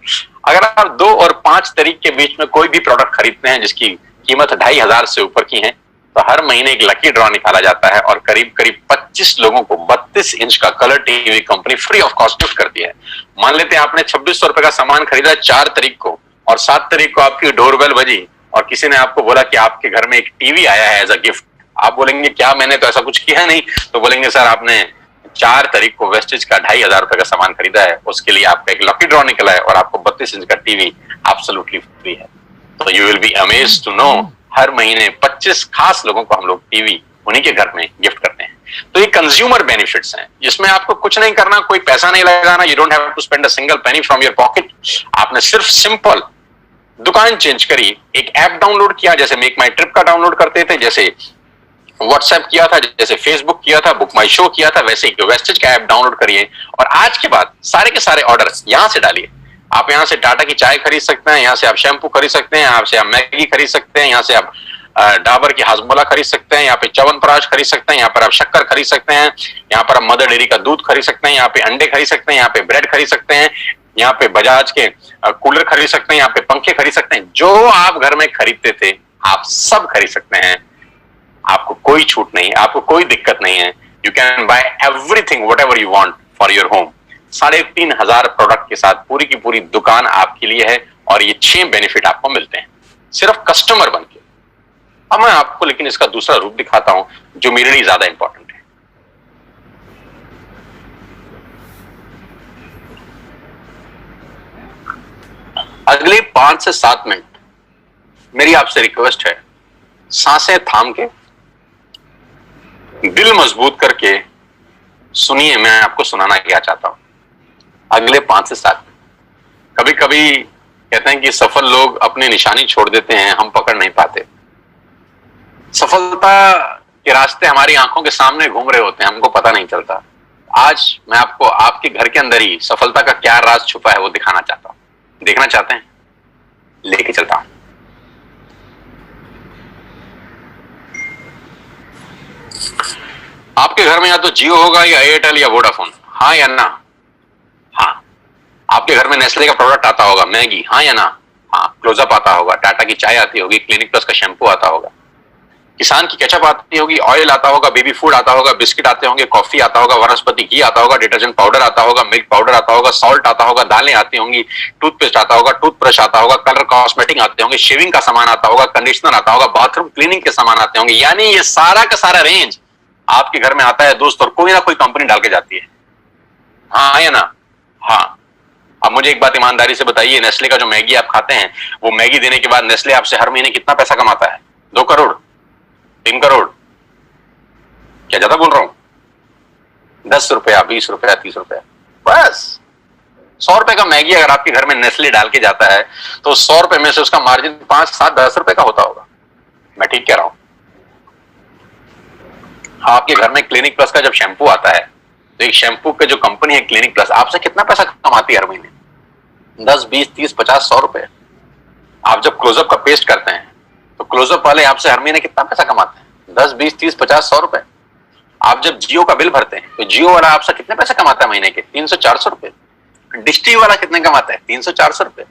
अगर आप 2 और 5 तारीख के बीच में कोई भी प्रोडक्ट खरीदते हैं जिसकी कीमत 2500 से ऊपर की है तो हर महीने एक लकी ड्रॉ निकाला जाता है और करीब करीब 25 लोगों को 32 इंच का colour TV company free of cost gift करती है। मान लेते हैं आपने 2600 रुपए का सामान खरीदा 4 तारीख को और 7 तारीख को आपकी डोरबेल बजी और किसी ने आपको बोला कि आपके घर में एक टीवी आया है एज अ गिफ्ट। आप बोलेंगे क्या, मैंने तो ऐसा कुछ किया नहीं। तो बोलेंगे सर आपने 4 तारीख को वेस्टेज का 2500 रुपए का सामान खरीदा है, उसके लिए आपका एक लकी ड्रॉ निकला है और आपको 32 इंच का टीवी एब्सोल्युटली फ्री है। तो you will be amazed to know हर महीने 25 खास लोगों को हम लोग टीवी उन्हीं के घर में गिफ्ट करते हैं। तो ये कंज्यूमर बेनिफिट्स हैं, इसमें आपको कुछ नहीं करना, कोई पैसा नहीं लगाना, you don't have to spend a single penny from your pocket. आपने सिर्फ सिंपल दुकान चेंज करी, एक ऐप डाउनलोड किया, जैसे मेक माई ट्रिप का डाउनलोड करते थे, जैसे व्हाट्सएप किया था, जैसे फेसबुक किया था, बुक माई शो किया था, वैसे ही वेस्टेज का ऐप डाउनलोड करिए और आज के बाद सारे के सारे ऑर्डर यहां से डालिए। आप यहां से टाटा की चाय खरीद सकते हैं, यहां से आप शैम्पू खरीद सकते हैं, यहां से आप मैगी खरीद सकते हैं, यहां से आप डाबर की हाजमोला खरीद सकते हैं, यहाँ पे च्यवनप्राश खरीद सकते हैं, यहाँ पर आप शक्कर खरीद सकते हैं, यहाँ पर आप मदर डेयरी का दूध खरीद सकते हैं, यहाँ पे अंडे खरीद सकते हैं, यहाँ पे ब्रेड खरीद सकते हैं, यहाँ पे बजाज के कूलर खरीद सकते हैं, यहाँ पे पंखे खरीद सकते हैं। जो आप घर में खरीदते थे आप सब खरीद सकते हैं, आपको कोई छूट नहीं, आपको कोई दिक्कत नहीं है। You can buy everything what ever you want for your home. 3500 product के साथ पूरी की पूरी दुकान आपके लिए है और ये 6 बेनिफिट आपको मिलते हैं सिर्फ कस्टमर बनके। अब मैं आपको लेकिन इसका दूसरा रूप दिखाता हूं जो मेरे लिए ज्यादा इंपॉर्टेंट है। अगले 5 से 7 मिनट मेरी आपसे रिक्वेस्ट है, सांसें थाम के, दिल मजबूत करके सुनिए मैं आपको सुनाना क्या चाहता हूं। अगले 5 से 7 मिनट। कभी कभी कहते हैं कि सफल लोग अपनी निशानी छोड़ देते हैं, हम पकड़ नहीं पाते। सफलता के रास्ते हमारी आंखों के सामने घूम रहे होते हैं, हमको पता नहीं चलता। आज मैं आपको आपके घर के अंदर ही सफलता का क्या राज छुपा है वो दिखाना चाहता हूं। देखना चाहते हैं? लेके चलता हूं। आपके घर में या तो जियो होगा या एयरटेल या वोडाफोन, हाँ या ना? हाँ। आपके घर में नेस्ले का प्रोडक्ट आता होगा, मैगी, हाँ या ना? हाँ। क्लोजअप आता होगा, टाटा की चाय आती होगी, क्लिनिक प्लस का शैंपू आता होगा, किसान की केचप आती होगी, ऑयल आता होगा, बेबी फूड आता होगा, बिस्किट आते होंगे, कॉफी आता होगा, वनस्पति घी आता होगा, डिटर्जेंट पाउडर आता होगा, मिल्क पाउडर आता होगा, सॉल्ट आता होगा, दालें आती होंगी, टूथपेस्ट आता होगा, टूथब्रश आता होगा, कलर कॉस्मेटिक आते होंगे, शेविंग का सामान आता होगा, कंडीशनर आता होगा, बाथरूम क्लीनिंग के सामान आते होंगे। यानी ये सारा का सारा रेंज आपके घर में आता है दोस्त, और कोई ना कोई कंपनी डाल के जाती है, हाँ या ना? हाँ। अब मुझे एक बात ईमानदारी से बताइए, नेस्ले का जो मैगी आप खाते हैं, वो मैगी देने के बाद नेस्ले आपसे हर महीने कितना पैसा कमाता है? 2 करोड़, 3 करोड़? क्या ज्यादा बोल रहा हूं? 10 रुपया, 20 रुपया, 30 रुपया, बस। 100 रुपए का मैगी अगर आपके घर में नेस्ले डाल के जाता है तो 100 रुपए में से उसका मार्जिन 5, 7, 10 रुपए का होता होगा। मैं ठीक कह रहा हूं? आपके घर में क्लिनिक प्लस का जब शैंपू आता है तो एक शैंपू के जो कंपनी है क्लिनिक प्लस, आपसे कितना पैसा कमाती है हर महीने? 10, 20, 30, 50, 100 रुपए। आप जब क्लोजअप का पेस्ट करते हैं तो क्लोजअप वाले आपसे हर महीने कितना पैसा कमाते हैं? 10, 20, 30, 50, 100 रुपए। आप जब जियो का बिल भरते हैं तो जियो वाला आपसे कितने पैसे कमाता है महीने के? 300, 400 रुपए। डिश टीवी वाला कितने कमाता है? 300, 400 रुपए।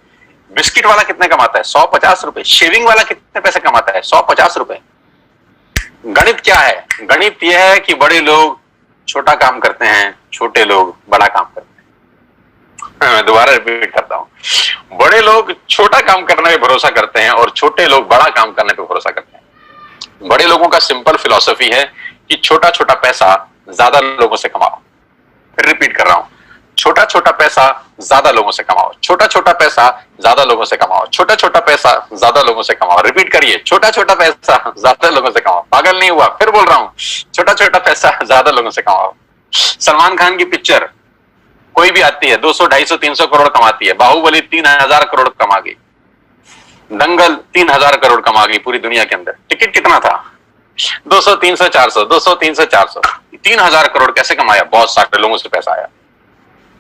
बिस्किट वाला कितने कमाता है? 150 रुपए। शेविंग वाला कितने पैसे कमाता है? 150 रुपए। गणित क्या है? गणित यह है कि बड़े लोग छोटा काम करते हैं, छोटे लोग बड़ा काम करते हैं। मैं दोबारा रिपीट करता हूं, बड़े लोग छोटा काम करने पे भरोसा करते हैं और छोटे लोग बड़ा काम करने पे भरोसा करते हैं। बड़े लोगों का सिंपल फिलॉसफी है कि छोटा छोटा पैसा ज्यादा लोगों से कमाओ। फिर रिपीट कर रहा हूं, छोटा छोटा पैसा ज्यादा लोगों से कमाओ, छोटा छोटा पैसा ज्यादा लोगों से कमाओ, छोटा छोटा पैसा ज्यादा लोगों से कमाओ। रिपीट करिए, छोटा छोटा पैसा ज्यादा लोगों से कमाओ। पागल नहीं हुआ? फिर बोल रहा हूं, छोटा छोटा पैसा ज्यादा लोगों से कमाओ। सलमान खान की पिक्चर कोई भी आती है 200, 250, 300 करोड़ कमाती है। बाहुबली 3000 करोड़ कमा गई, दंगल 3000 करोड़ कमा गई पूरी दुनिया के अंदर। टिकट कितना था? 200, 300, 400, 200, 300, 400, 3000 करोड़ कैसे कमाया? बहुत सारे लोगों से पैसा आया।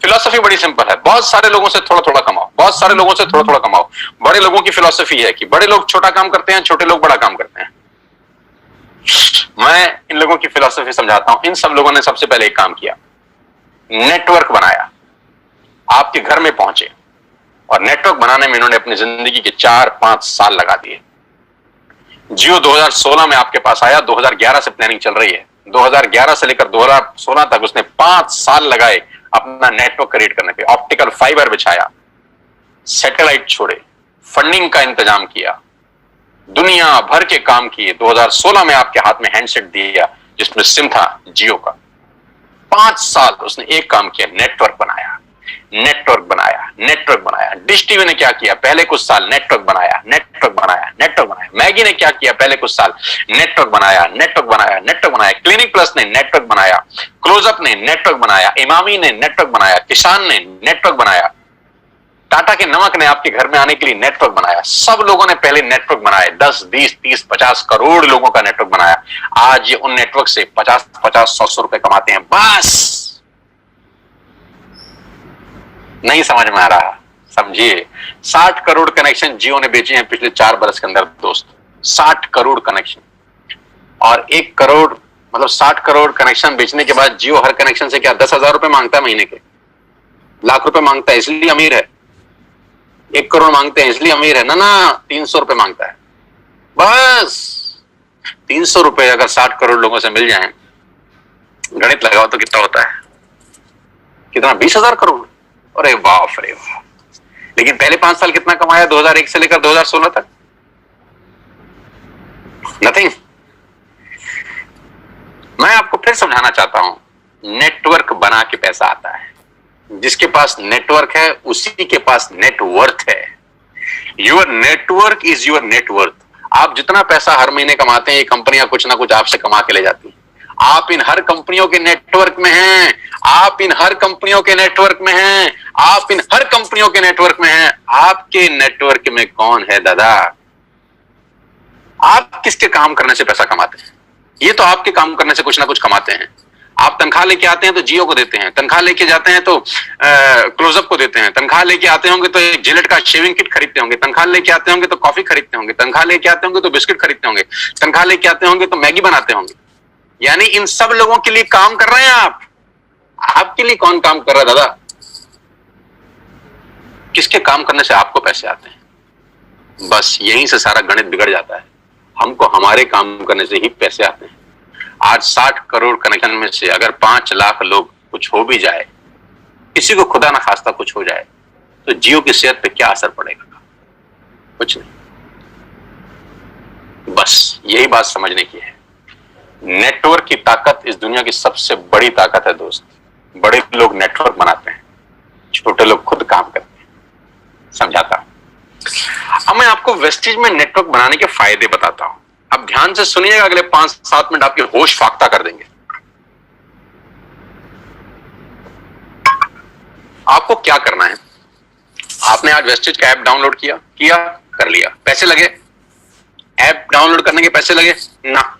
फिलॉसफी बड़ी सिंपल है, बहुत सारे लोगों से थोड़ा थोड़ा कमाओ, बहुत सारे लोगों से थोड़ा थोड़ा कमाओ। बड़े लोगों की फिलॉसफी है कि बड़े लोग छोटा काम करते हैं, छोटे लोग बड़ा काम करते हैं। मैं इन लोगों की फिलॉसफी समझाता हूं। इन सब लोगों ने सबसे पहले एक काम किया, नेटवर्क बनाया, आपके घर में पहुंचे, और नेटवर्क बनाने में इन्होंने अपनी जिंदगी के 4-5 साल लगा दिए। जियो 2016 में आपके पास आया, 2011 से प्लानिंग चल रही है। 2011 से लेकर 2016 तक उसने 5 साल लगाए अपना नेटवर्क क्रिएट करने पे। ऑप्टिकल फाइबर बिछाया, सैटेलाइट छोड़े, फंडिंग का इंतजाम किया, दुनिया भर के काम किए। 2016 में आपके हाथ में हैंडसेट दिया जिसमें सिम था जियो का। 5 साल उसने एक काम किया, नेटवर्क बनाया, नेटवर्क बनाया, नेटवर्क बनाया। डिश टीवी ने क्या किया? पहले कुछ साल नेटवर्क बनाया, नेटवर्क बनाया, नेटवर्क बनाया। मैगी ने क्या किया? पहले कुछ साल नेटवर्क बनाया, नेटवर्क बनाया, नेटवर्क बनाया। क्लिनिक प्लस ने नेटवर्क बनाया, क्लोजअप ने नेटवर्क बनाया, इमामी ने नेटवर्क बनाया, किसान ने नेटवर्क बनाया, टाटा के नमक ने आपके घर में आने के लिए नेटवर्क बनाया। सब लोगों ने पहले नेटवर्क बनाए, 10, 20, 30, 50 करोड़ लोगों का नेटवर्क बनाया। आज ये उन नेटवर्क से 50, 100 रुपए कमाते हैं। बस नहीं समझ में आ रहा? समझिए, 60 करोड़ कनेक्शन जियो ने बेचे हैं पिछले 4 बरस के अंदर दोस्त। 60 करोड़ कनेक्शन, और 1 करोड़ मतलब 60 करोड़ कनेक्शन बेचने के बाद जियो हर कनेक्शन से क्या 10,000 रुपए मांगता है महीने के? लाख रुपए मांगता है, इसलिए अमीर है। 1 करोड़ मांगते हैं इसलिए अमीर है ना? 300 रुपए मांगता है। बस 300 रुपए अगर 60 करोड़ लोगों से मिल जाएं, गणित लगाओ तो कितना होता है? कितना? 20,000 करोड़। अरे बाप रे बाप। लेकिन पहले 5 साल कितना कमाया 2001 से लेकर 2016 तक? नथिंग। मैं आपको फिर समझाना चाहता हूं, नेटवर्क बना के पैसा आता है। जिसके पास नेटवर्क है उसी के पास नेटवर्थ है। Your network is your net worth. आप जितना पैसा हर महीने कमाते हैं, ये कंपनियां कुछ ना कुछ आपसे कमा के ले जाती हैं। आप इन हर कंपनियों के नेटवर्क में हैं, आप इन हर कंपनियों के नेटवर्क में हैं, आप इन हर कंपनियों के नेटवर्क में हैं। आपके नेटवर्क में कौन है दादा? आप किसके काम करने से पैसा कमाते हैं? ये तो आपके काम करने से कुछ ना कुछ कमाते हैं। आप तनख्वाह लेके आते हैं तो जियो को देते हैं, तनख्वाह लेके जाते हैं तो क्लोजअप को देते हैं, तनख्वाह लेके आते होंगे तो एक जिलेट का शेविंग किट खरीदते होंगे, तनख्वाह लेके आते होंगे तो कॉफी खरीदते होंगे, तनख्वाह लेके आते होंगे तो बिस्किट खरीदते होंगे, तनख्वाह लेके आते होंगे तो मैगी बनाते होंगे। यानी इन सब लोगों के लिए काम कर रहे हैं आप। आपके लिए कौन काम कर रहा है दादा? किसके काम करने से आपको पैसे आते हैं? बस यहीं से सारा गणित बिगड़ जाता है। हमको हमारे काम करने से ही पैसे आते हैं। आज 60 करोड़ कनेक्शन में से अगर 5 लाख लोग कुछ हो भी जाए, किसी को खुदा ना खास्ता कुछ हो जाए, तो जियो की सेहत पे क्या असर पड़ेगा? कुछ नहीं। बस यही बात समझने की है। नेटवर्क की ताकत इस दुनिया की सबसे बड़ी ताकत है दोस्त। बड़े लोग नेटवर्क बनाते हैं, छोटे लोग खुद काम करते हैं। समझाता हूं। अब मैं आपको वेस्टेज में नेटवर्क बनाने के फायदे बताता हूं। अब ध्यान से सुनिएगा, अगले 5-7 मिनट आपके होश फाख्ता कर देंगे। आपको क्या करना है? आपने आज वेस्टेज का ऐप डाउनलोड किया कर लिया, पैसे लगे? ऐप डाउनलोड करने के पैसे लगे ना?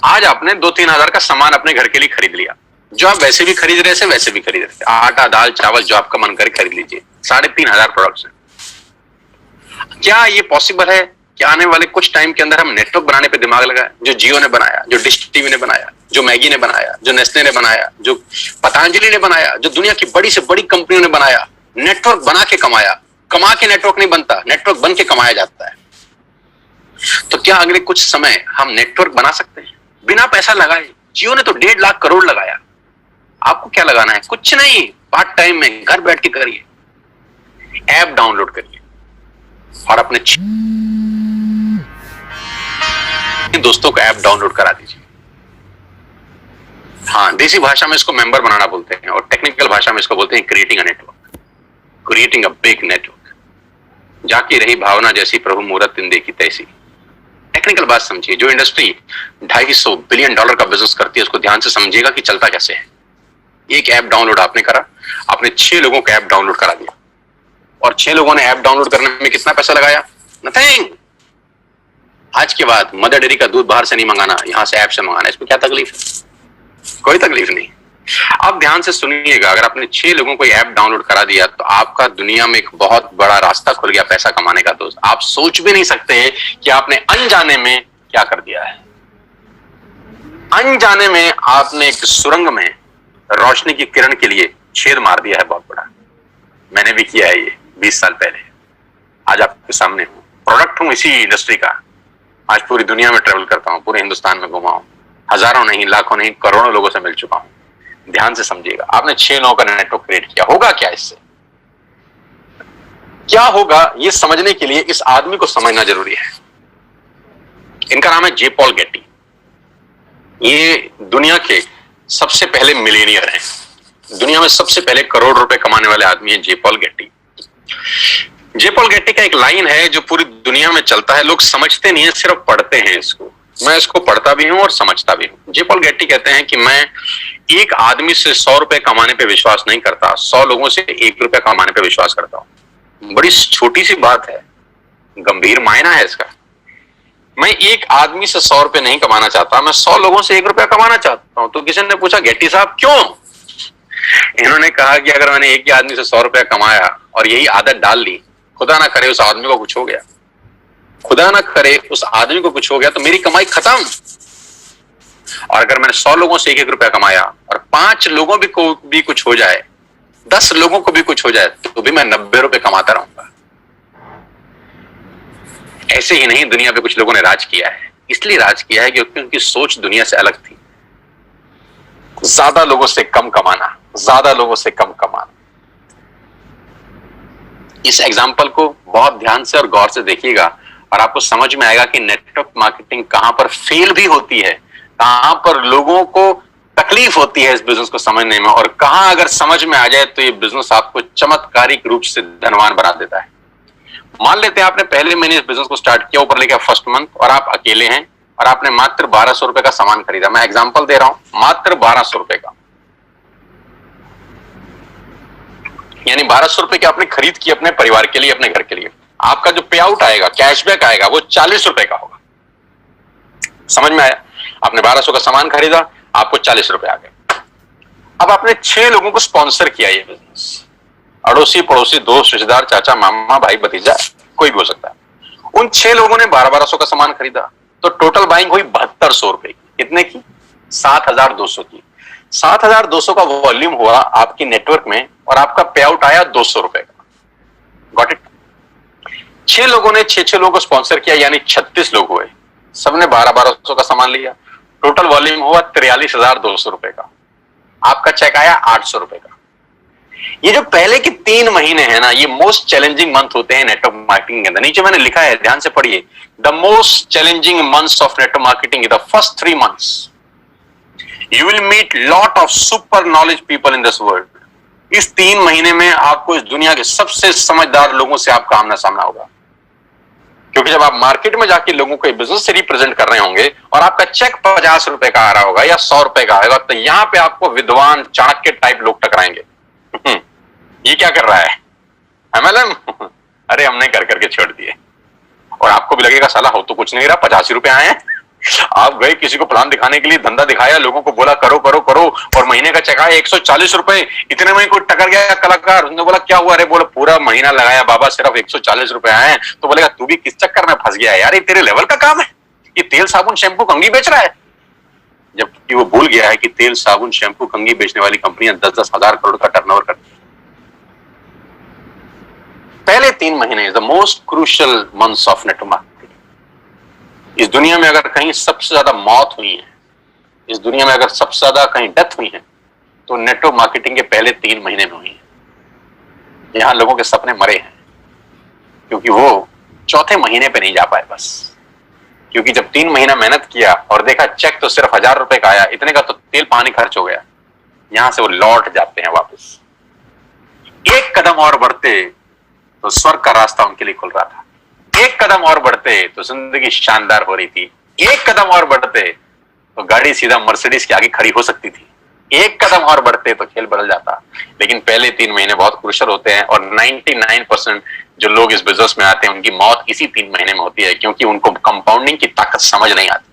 आज आपने 2-3 हजार का सामान अपने घर के लिए खरीद लिया, जो आप वैसे भी खरीद रहे थे वैसे भी खरीद रहे थे। आटा, दाल, चावल, जो आपका मन करे खरीद लीजिए। 3,500 प्रोडक्ट्स हैं। क्या ये पॉसिबल है कि आने वाले कुछ टाइम के अंदर हम नेटवर्क बनाने पे दिमाग लगाए? जो जियो ने बनाया, जो डिश टीवी ने बनाया, जो मैगी ने बनाया, जो नेस्ले ने बनाया, जो पतंजलि ने बनाया, जो दुनिया की बड़ी से बड़ी कंपनियों ने बनाया, नेटवर्क बना के कमाया। कमा के नेटवर्क नहीं बनता, नेटवर्क बन के कमाया जाता है। तो क्या अगले कुछ समय हम नेटवर्क बना सकते हैं बिना पैसा लगाए? जियो ने तो 1.5 लाख करोड़ लगाया। आपको क्या लगाना है? कुछ नहीं, पार्ट टाइम में घर बैठ के करिए। ऐप डाउनलोड करिए और अपने दोस्तों को ऐप डाउनलोड करा दीजिए। हाँ, देसी भाषा में इसको मेंबर बनाना बोलते हैं और टेक्निकल भाषा में इसको बोलते हैं creating a network, creating a big network. जाकी रही भावना जैसी प्रभु मूरत इन देखी तैसी। टेक्निकल बात समझिए। जो इंडस्ट्री $250 बिलियन का बिजनेस करती है, उसको ध्यान से समझिएगा कि चलता कैसे है। एक ऐप डाउनलोड आपने करा, आपने 6 लोगों का ऐप डाउनलोड करा दिया और 6 लोगों ने ऐप डाउनलोड करने में कितना पैसा लगाया? नथिंग। आज के बाद मदर डेयरी का दूध बाहर से नहीं मंगाना, यहां से ऐप से मंगाना। इसमें क्या तकलीफ है? कोई तकलीफ नहीं। अब ध्यान से सुनिएगा, अगर आपने 6 लोगों को ऐप डाउनलोड करा दिया तो आपका दुनिया में एक बहुत बड़ा रास्ता खुल गया पैसा कमाने का दोस्त। आप सोच भी नहीं सकते कि आपने अनजाने में क्या कर दिया है। अनजाने में आपने एक सुरंग में रोशनी की किरण के लिए छेद मार दिया है बहुत बड़ा। मैंने भी किया है ये 20 साल पहले। आज आपके सामने हूं, प्रोडक्ट हूं इसी इंडस्ट्री का। आज पूरी दुनिया में ट्रेवल करता हूं, पूरे हिंदुस्तान में घुमा हूं, हजारों नहीं, लाखों नहीं, करोड़ों लोगों से मिल चुका हूं। ध्यान से समझिएगा, आपने 6 लोगों का नेटवर्क क्रिएट किया। होगा क्या इससे? क्या होगा ये समझने के लिए इस आदमी को समझना जरूरी है। इनका नाम है जे पॉल गेटी। ये दुनिया के सबसे पहले मिलेनियर हैं। दुनिया में सबसे पहले करोड़ रुपए कमाने वाले आदमी है जे पॉल गेटी। जे पॉल गेटी का एक लाइन है जो पूरी दुनिया में चलता है। लोग समझते नहीं है, सिर्फ पढ़ते हैं इसको। मैं इसको पढ़ता भी हूं और समझता भी हूं। जे पॉल गेटी कहते हैं कि मैं एक आदमी से 100 रुपए कमाने पे विश्वास नहीं करता, 100 लोगों से 1 रुपया कमाने पे विश्वास करता हूं। बड़ी छोटी सी बात है, गंभीर मायना है इसका। मैं एक आदमी से 100 रुपए नहीं कमाना चाहता, मैं 100 लोगों से 1 रुपया कमाना चाहता हूं। तो किसी ने पूछा, गेटी साहब क्यों? इन्होंने कहा कि अगर मैंने एक ही आदमी से 100 रुपया कमाया और यही आदत डाल ली, खुदा ना करे उस आदमी को कुछ हो गया, खुदा ना करे उस आदमी को कुछ हो गया, तो मेरी कमाई खत्म। और अगर मैंने 100 लोगों से 1-1 रुपया कमाया और 5 लोगों को भी कुछ हो जाए, 10 लोगों को भी कुछ हो जाए, तो भी मैं 90 रुपए कमाता रहूंगा। ऐसे ही नहीं, दुनिया पे कुछ लोगों ने राज किया है। इसलिए राज किया है क्योंकि उनकी सोच दुनिया से अलग थी। ज्यादा लोगों से कम कमाना, ज्यादा लोगों से कम कमाना। इस एग्जाम्पल को बहुत ध्यान से और गौर से देखिएगा और आपको समझ में आएगा कि नेटवर्क मार्केटिंग कहां पर फेल भी होती है, कहां पर लोगों को तकलीफ होती है इस बिजनेस को समझने में, और कहां अगर समझ में आ जाए तो ये बिजनेस आपको चमत्कारिक रूप से धनवान बना देता है। मान लेते हैं आपने पहले महीने इस बिजनेस को स्टार्ट किया, ऊपर लेके फर्स्ट मंथ, और आप अकेले हैं और आपने मात्र 1200 रुपए का सामान खरीदा। मैं एग्जांपल दे रहा हूं, मात्र 1200 रुपए का, यानी 1200 रुपए की आपने खरीद की अपने परिवार के लिए, अपने घर के लिए। आपका जो पे आउट आएगा, कैशबैक आएगा, वो 40 रुपए का होगा। समझ में आया? आपने 1200 का सामान खरीदा, आपको 40 रुपए आ गए। अब आपने 6 लोगों को स्पॉन्सर किया ये बिजनेस, अड़ोसी पड़ोसी, दोस्त, रिश्तेदार, चाचा, मामा, भाई, भतीजा, कोई भी हो सकता है। उन 6 लोगों ने 1200 का सामान खरीदा, तो टोटल बाइंग हुई 7200 रुपए की। कितने की? 7200 की। 7200 का वॉल्यूम हुआ आपकी नेटवर्क में, और आपका पे आउट आया 200 रुपए का। Got it? 6 लोगों ने 6 लोगों को स्पॉन्सर किया, यानी 36 लोग हुए, सबने 1200 का सामान लिया, टोटल वॉल्यूम हुआ 43,200 रुपए का। आपका चेक आया 800 रुपए का। ये जो पहले के 3 महीने हैं ना, ये मोस्ट चैलेंजिंग मंथ होते हैं नेटवर्क मार्केटिंग के अंदर। नीचे मैंने लिखा है, ध्यान से पढ़िए, the most challenging months of network marketing, the first 3 months. You will meet lot of super knowledge people in this world. इस 3 महीने में आपको इस दुनिया के सबसे समझदार लोगों से आपका आमना सामना होगा, क्योंकि जब आप मार्केट में जाके लोगों को बिजनेस से रिप्रेजेंट कर रहे होंगे और आपका चेक 50 रुपए का आ रहा होगा या 100 रुपए का आएगा, तो यहां पे आपको विद्वान, चाणक्य टाइप लोग टकराएंगे। ये क्या कर रहा है MLM? अरे हमने कर करके छोड़ दिए। और आपको भी लगेगा साला हो तो कुछ नहीं रहा, 85 रुपए आए हैं। आप गए किसी को प्लान दिखाने के लिए, धंधा दिखाया, लोगों को बोला करो करो करो, और महीने का चेक आया 140 रुपए। इतने में कोई टकर गया कलाकार, उसने बोला क्या हुआ? अरे बोला पूरा महीना लगाया बाबा, सिर्फ 140 रुपए आए हैं। तो बोलेगा तू भी किस चक्कर में फंस गया यार, ये तेरे लेवल का काम है, ये तेल साबुन शैम्पू कंघी बेच रहा है। जबकि वो भूल गया है कि तेल साबुन शैम्पू कंघी बेचने वाली कंपनियां 10-10 हजार करोड़ का टर्नओवर करती है। पहले 3 महीने the most crucial months of network marketing. इस दुनिया में अगर कहीं सबसे ज्यादा मौत हुई है, इस दुनिया में अगर सबसे ज्यादा कहीं डेथ हुई है, तो नेटवर्क मार्केटिंग के पहले 3 महीने में हुई है। यहां लोगों के सपने मरे हैं, क्योंकि वो चौथे महीने पे नहीं जा पाए बस। क्योंकि जब 3 महीना मेहनत किया और देखा चेक तो सिर्फ 1000 रुपए का आया, इतने का तो तेल पानी खर्च हो गया, यहां से वो लौट जाते हैं वापस। एक कदम और बढ़ते तो स्वर्ग का रास्ता उनके लिए खुल रहा था। एक कदम और बढ़ते तो जिंदगी शानदार हो रही थी। एक कदम और बढ़ते तो गाड़ी सीधा मर्सिडीज के आगे खड़ी हो सकती थी। एक कदम और बढ़ते तो खेल बदल जाता। लेकिन पहले 3 महीने बहुत क्रूशियल होते हैं, और 99% जो लोग इस बिजनेस में आते हैं उनकी मौत इसी 3 महीने में होती है, क्योंकि उनको कंपाउंडिंग की ताकत समझ नहीं आती।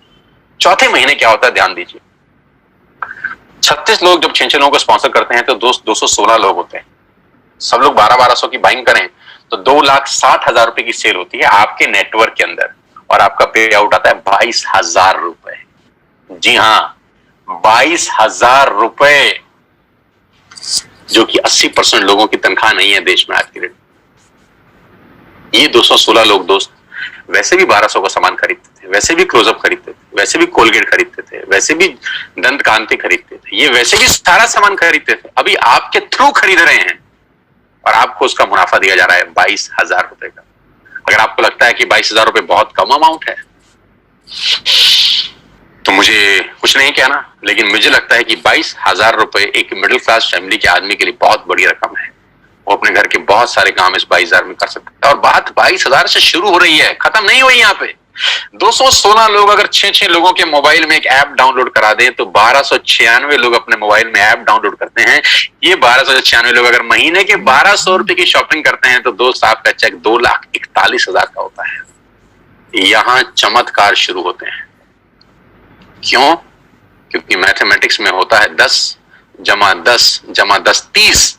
चौथे महीने क्या होता है, ध्यान दीजिए। 36 लोग जब 6 लोगों को स्पॉन्सर करते हैं तो 216 लोग होते हैं। सब लोग 1200 की बाइंग करें तो 2,60,000 रुपए की सेल होती है आपके नेटवर्क के अंदर, और आपका पे आउट आता है 22,000 रुपए। जी हां, 22,000 रुपए, जो कि 80% लोगों की तनख्वाह नहीं है देश में आज की डेट। ये 216 लोग दोस्त वैसे भी 1200 का सामान खरीदते थे, वैसे भी क्लोजअप खरीदते थे, वैसे भी कोलगेट खरीदते थे, वैसे भी दंत कांति खरीदते थे, ये वैसे भी सारा सामान खरीदते थे, अभी आपके थ्रू खरीद रहे हैं, और आपको उसका मुनाफा दिया जा रहा है 22,000 रुपए का। अगर आपको लगता है कि 22,000 रुपए बहुत कम अमाउंट है, तो मुझे कुछ नहीं कहना, लेकिन मुझे लगता है कि 22,000 रुपए एक मिडिल क्लास फैमिली के आदमी के लिए बहुत बड़ी रकम है। वो अपने घर के बहुत सारे काम इस 22,000 में कर सकता है, और बात 22,000 से शुरू हो रही है, खत्म नहीं हुई यहाँ पे। 216 लोग अगर 6 लोगों के मोबाइल में एक ऐप डाउनलोड करा दें तो 1296 लोग अपने मोबाइल में ऐप डाउनलोड करते हैं। ये 1296 लोग अगर महीने के 1200 रुपए की शॉपिंग करते हैं तो दोस्त आपका चेक 2,41,000 का होता है। यहां चमत्कार शुरू होते हैं। क्यों? क्योंकि मैथमेटिक्स में होता है 10 जमा 10 जमा 10 30,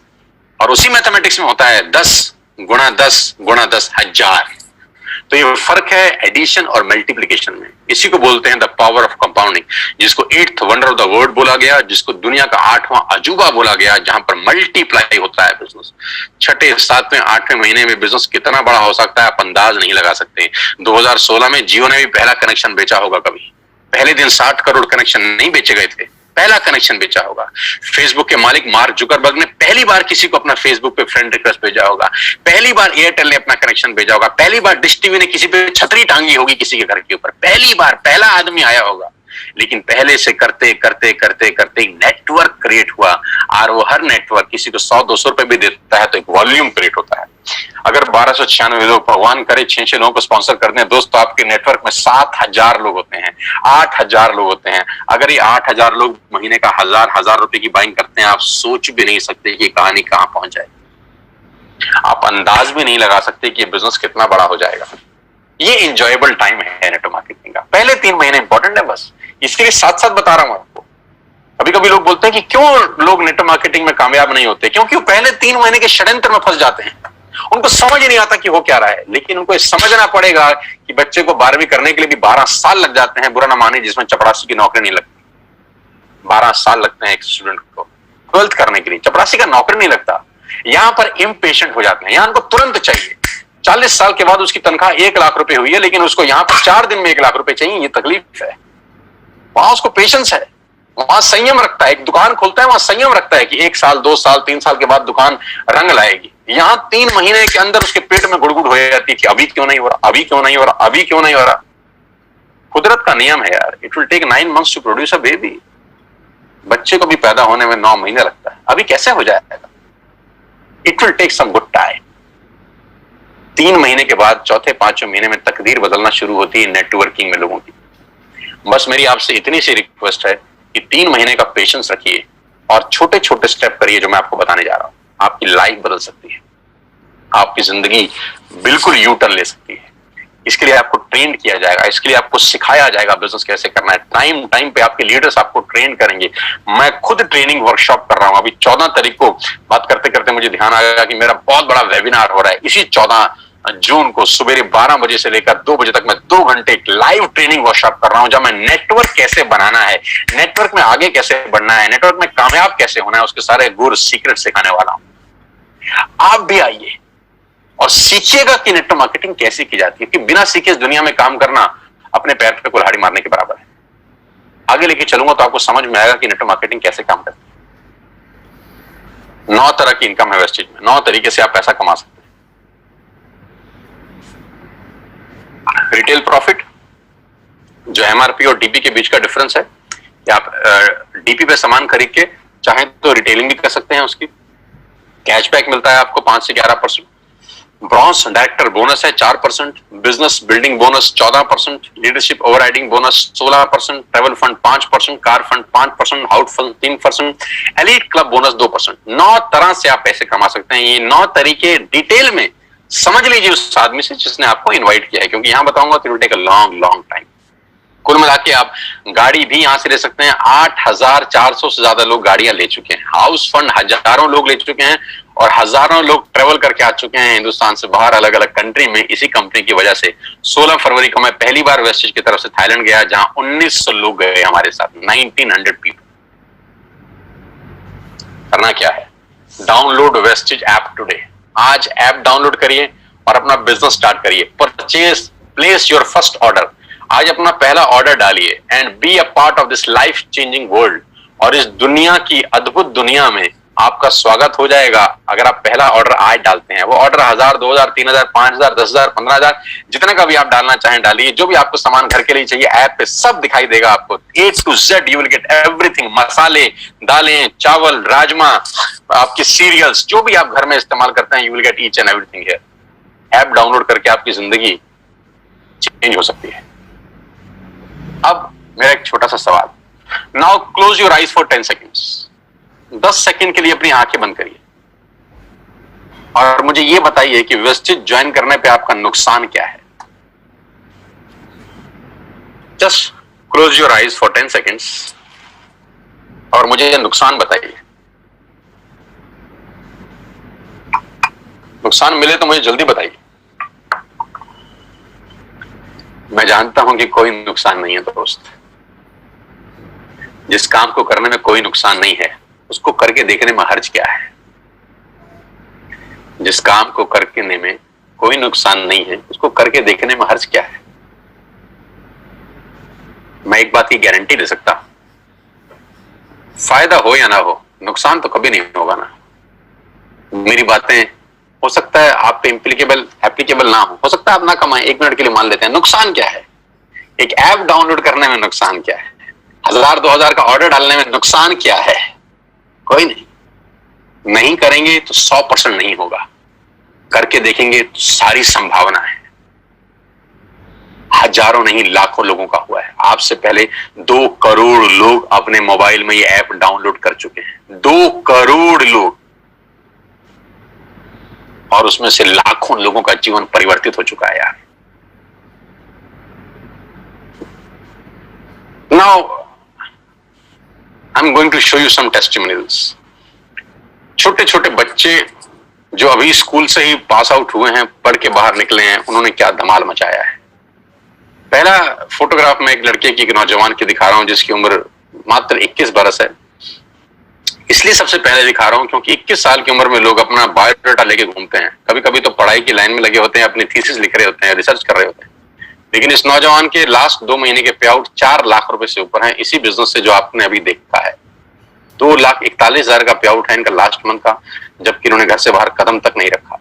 और उसी मैथमेटिक्स में होता है 10 गुणा 10 गुणा 10 हजार। तो ये फर्क है एडिशन और मल्टीप्लिकेशन में। इसी को बोलते हैं द पावर ऑफ कंपाउंडिंग, जिसको 8th wonder of the world बोला गया, जिसको दुनिया का 8वां अजूबा बोला गया, जहां पर मल्टीप्लाई होता है बिजनेस। 6, 7, 8वें महीने में बिजनेस कितना बड़ा हो सकता है आप अंदाज नहीं लगा सकते। 2016 में जियो ने भी पहला कनेक्शन बेचा होगा कभी। पहले दिन 60 करोड़ कनेक्शन नहीं बेचे गए थे, पहला कनेक्शन बेचा होगा। फेसबुक के मालिक मार्क जुकरबर्ग ने पहली बार किसी को अपना फेसबुक पे फ्रेंड रिक्वेस्ट भेजा होगा। पहली बार एयरटेल ने अपना कनेक्शन भेजा होगा। पहली बार डिश टीवी ने किसी पे छतरी टांगी होगी किसी के घर के ऊपर। पहली बार पहला आदमी आया होगा। लेकिन पहले से करते करते करते करते नेटवर्क क्रिएट हुआ, और वो हर नेटवर्क किसी को 100-200 रुपए भी देता है तो एक वॉल्यूम क्रिएट होता है। अगर 1296 लोग, भगवान करे 6 लोगों को स्पॉन्सर कर दें दोस्त, तो आपके नेटवर्क में 7000 लोग होते हैं, 8000 लोग होते हैं। अगर ये 8000 लोग महीने का हजार रुपए की बाइंग करते हैं, आप सोच भी नहीं सकते कि कहानी कहां पहुंच जाए। आप अंदाज भी नहीं लगा सकते कि ये बिजनेस कितना बड़ा हो जाएगा। ये इंजॉयबल टाइम है नेटवर्क मार्केटिंग का। पहले 3 महीने इंपॉर्टेंट है, बस इसके साथ साथ बता रहा हूं आपको। कभी कभी लोग बोलते हैं कि क्यों लोग नेटवर्क मार्केटिंग में कामयाब नहीं होते, क्योंकि वो पहले 3 महीने के षड्यंत्र में फंस जाते हैं। उनको समझ ही नहीं आता कि हो क्या रहा है। लेकिन उनको समझना पड़ेगा कि बच्चे को 12वीं करने के लिए भी 12 साल लग जाते हैं, बुरा ना माने, जिसमें चपरासी की नौकरी नहीं लगती। 12 साल लगते हैं एक स्टूडेंट को 12th करने के लिए, चपरासी का नौकरी नहीं लगता। यहां पर इम्पेशेंट हो जाते हैं, यहां उनको तुरंत चाहिए। 40 साल के बाद उसकी तनख्वाह 1 लाख रुपए हुई है, लेकिन उसको यहां पर 4 दिन में 1 लाख रुपए चाहिए। ये तकलीफ है। वहां उसको पेशेंस है, वहां संयम रखता है। एक दुकान खोलता है, वहां संयम रखता है कि 1 साल 2 साल 3 साल के बाद दुकान रंग लाएगी। यहां 3 महीने के अंदर उसके पेट में गुड़गुड़ हो जाती थी, अभी क्यों नहीं हो रहा, अभी क्यों नहीं हो रहा, अभी क्यों नहीं हो रहा। कुदरत का नियम है यार, it will take 9 months to produce a baby. बच्चे को भी पैदा होने में 9 महीने लगता है, अभी कैसे हो जाएगा। It will take some good time. 3 महीने के बाद चौथे 5वें महीने में तकदीर बदलना शुरू होती है नेटवर्किंग में लोगों की। बस मेरी आपसे इतनी सी रिक्वेस्ट है कि 3 महीने का पेशेंस रखिए और छोटे छोटे स्टेप करिए, जो मैं आपको बताने जा रहा हूं। आपकी लाइफ बदल सकती है, आपकी जिंदगी बिल्कुल यू टर्न ले सकती है। इसके लिए आपको ट्रेन किया जाएगा, इसके लिए आपको सिखाया जाएगा बिजनेस कैसे करना है। टाइम टाइम पे आपके लीडर्स आपको ट्रेन करेंगे। मैं खुद ट्रेनिंग वर्कशॉप कर रहा हूं। अभी 14 तारीख को बात करते करते मुझे ध्यान आया कि मेरा बहुत बड़ा वेबिनार हो रहा है। इसी 14 जून को सुबह 12 बजे से लेकर 2 बजे तक मैं 2 घंटे एक लाइव ट्रेनिंग वर्कशॉप कर रहा हूं, जहां मैं नेटवर्क कैसे बनाना है, नेटवर्क में आगे कैसे बढ़ना है, नेटवर्क में कामयाब कैसे होना है, उसके सारे गुर सीक्रेट सिखाने वाला हूं। आप भी आइए और सीखिएगा कि नेटवर्क मार्केटिंग कैसे की जाती है। कि बिना सीखे इस दुनिया में काम करना अपने पैर पे कुल्हाड़ी मारने के बराबर है। आगे लेके चलूंगा तो आपको समझ में आएगा कि नेटवर्क मार्केटिंग कैसे काम करती है। 9 तरह की इनकम है वेस्टेज में, 9 तरीके से आप पैसा कमा सकते हैं। रिटेल प्रॉफिट, जो एमआरपी और डीपी के बीच का डिफरेंस है, कि आप डीपी पे सामान खरीद के चाहे तो रिटेलिंग भी कर सकते हैं। उसकी कैशबैक मिलता है आपको 5 से 11%। ब्रॉन्ज डायरेक्टर बोनस है 4%, business building bonus 14%, leadership overriding bonus 16%, travel fund 5%, car fund 5%, house fund 3%, elite club bonus 2%। 9 तरह से आप पैसे कमा सकते हैं। ये 9 तरीके डिटेल में समझ लीजिए उस आदमी से जिसने आपको इनवाइट किया है, क्योंकि यहां बताऊंगा तो it will take a long long time. कुल मिला के आप गाड़ी भी यहां से ले सकते हैं। 8400 से ज्यादा लोग गाड़ियां ले चुके हैं। हाउस फंड हजारों लोग ले चुके हैं और हजारों लोग ट्रेवल करके आ चुके हैं हिंदुस्तान से बाहर अलग अलग कंट्री में, इसी कंपनी की वजह से। 16 फरवरी को मैं पहली बार वेस्टेज की तरफ से थाईलैंड गया, जहां 1900 लोग गए हमारे साथ, 1900 पीपल। करना क्या है, डाउनलोड वेस्टेज ऐप टुडे। आज ऐप डाउनलोड करिए और अपना बिजनेस स्टार्ट करिए। Purchase, place your first order. आज अपना पहला ऑर्डर डालिए and be a part of this life changing world. और इस दुनिया की अद्भुत दुनिया में आपका स्वागत हो जाएगा अगर आप पहला ऑर्डर आज डालते हैं। वो ऑर्डर 1000, 2000, 3000, 5000, 10000, 15000, जितने का भी आप डालना चाहें डालिए। जो भी आपको सामान घर के लिए चाहिए ऐप पे सब दिखाई देगा आपको, A to Z you will get everything. मसाले, दालें, चावल, राजमा, आपके सीरियल्स, जो भी आप घर में इस्तेमाल करते हैं, you will get each and everything here. App download करके आपकी जिंदगी चेंज हो सकती है। अब मेरा एक छोटा सा सवाल, now close your eyes for 10 seconds. 10 second के लिए अपनी आंखें बंद करिए और मुझे यह बताइए कि वेस्टेज ज्वाइन करने पे आपका नुकसान क्या है। Just close your eyes for 10 seconds और मुझे यह नुकसान बताइए। नुकसान मिले तो मुझे जल्दी बताइए। मैं जानता हूं कि कोई नुकसान नहीं है दोस्त। जिस काम को करने में कोई नुकसान नहीं है उसको करके देखने में हर्ज क्या है। जिस काम को करने में कोई नुकसान नहीं है उसको करके देखने में हर्ज क्या है। मैं एक बात की गारंटी दे सकता हूं, फायदा हो या ना हो, नुकसान तो कभी नहीं होगा ना। मेरी बातें हो सकता है आप पे एप्लीकेबल ना हो सकता है आप ना कमाएं। 1 मिनट के लिए मान लेते हैं, नुकसान क्या है। एक ऐप डाउनलोड करने में नुकसान क्या है, 1000, 2000 का ऑर्डर डालने में नुकसान क्या है। कोई नहीं। नहीं करेंगे तो 100% नहीं होगा। करके देखेंगे तो सारी संभावना है। हजारों नहीं लाखों लोगों का हुआ है। आपसे पहले 2 करोड़ लोग अपने मोबाइल में ये ऐप डाउनलोड कर चुके हैं, 2 करोड़ लोग, और उसमें से लाखों लोगों का जीवन परिवर्तित हो चुका है यार। Now I am going to show you some testimonials. छोटे छोटे बच्चे जो अभी स्कूल से ही पास आउट हुए हैं, पढ़ के बाहर निकले हैं, उन्होंने क्या धमाल मचाया है। पहला फोटोग्राफ में एक लड़के की, एक नौजवान की दिखा रहा हूं जिसकी उम्र मात्र 21 बरस है। इसलिए सबसे पहले दिखा रहा हूं क्योंकि 21 साल की उम्र में लोग अपना बायोडाटा लेके घूमते हैं। कभी कभी तो पढ़ाई की लाइन में लगे होते हैं, अपनी थीसिस लिख रहे होते हैं, रिसर्च कर रहे होते हैं। लेकिन इस नौजवान के लास्ट 2 महीने के पे आउट 4 लाख रुपए से ऊपर है, इसी बिजनेस से जो आपने अभी देखा है। 2,41,000 का पे आउट है इनका लास्ट मंथ का, जबकि इन्होंने घर से बाहर कदम तक नहीं रखा।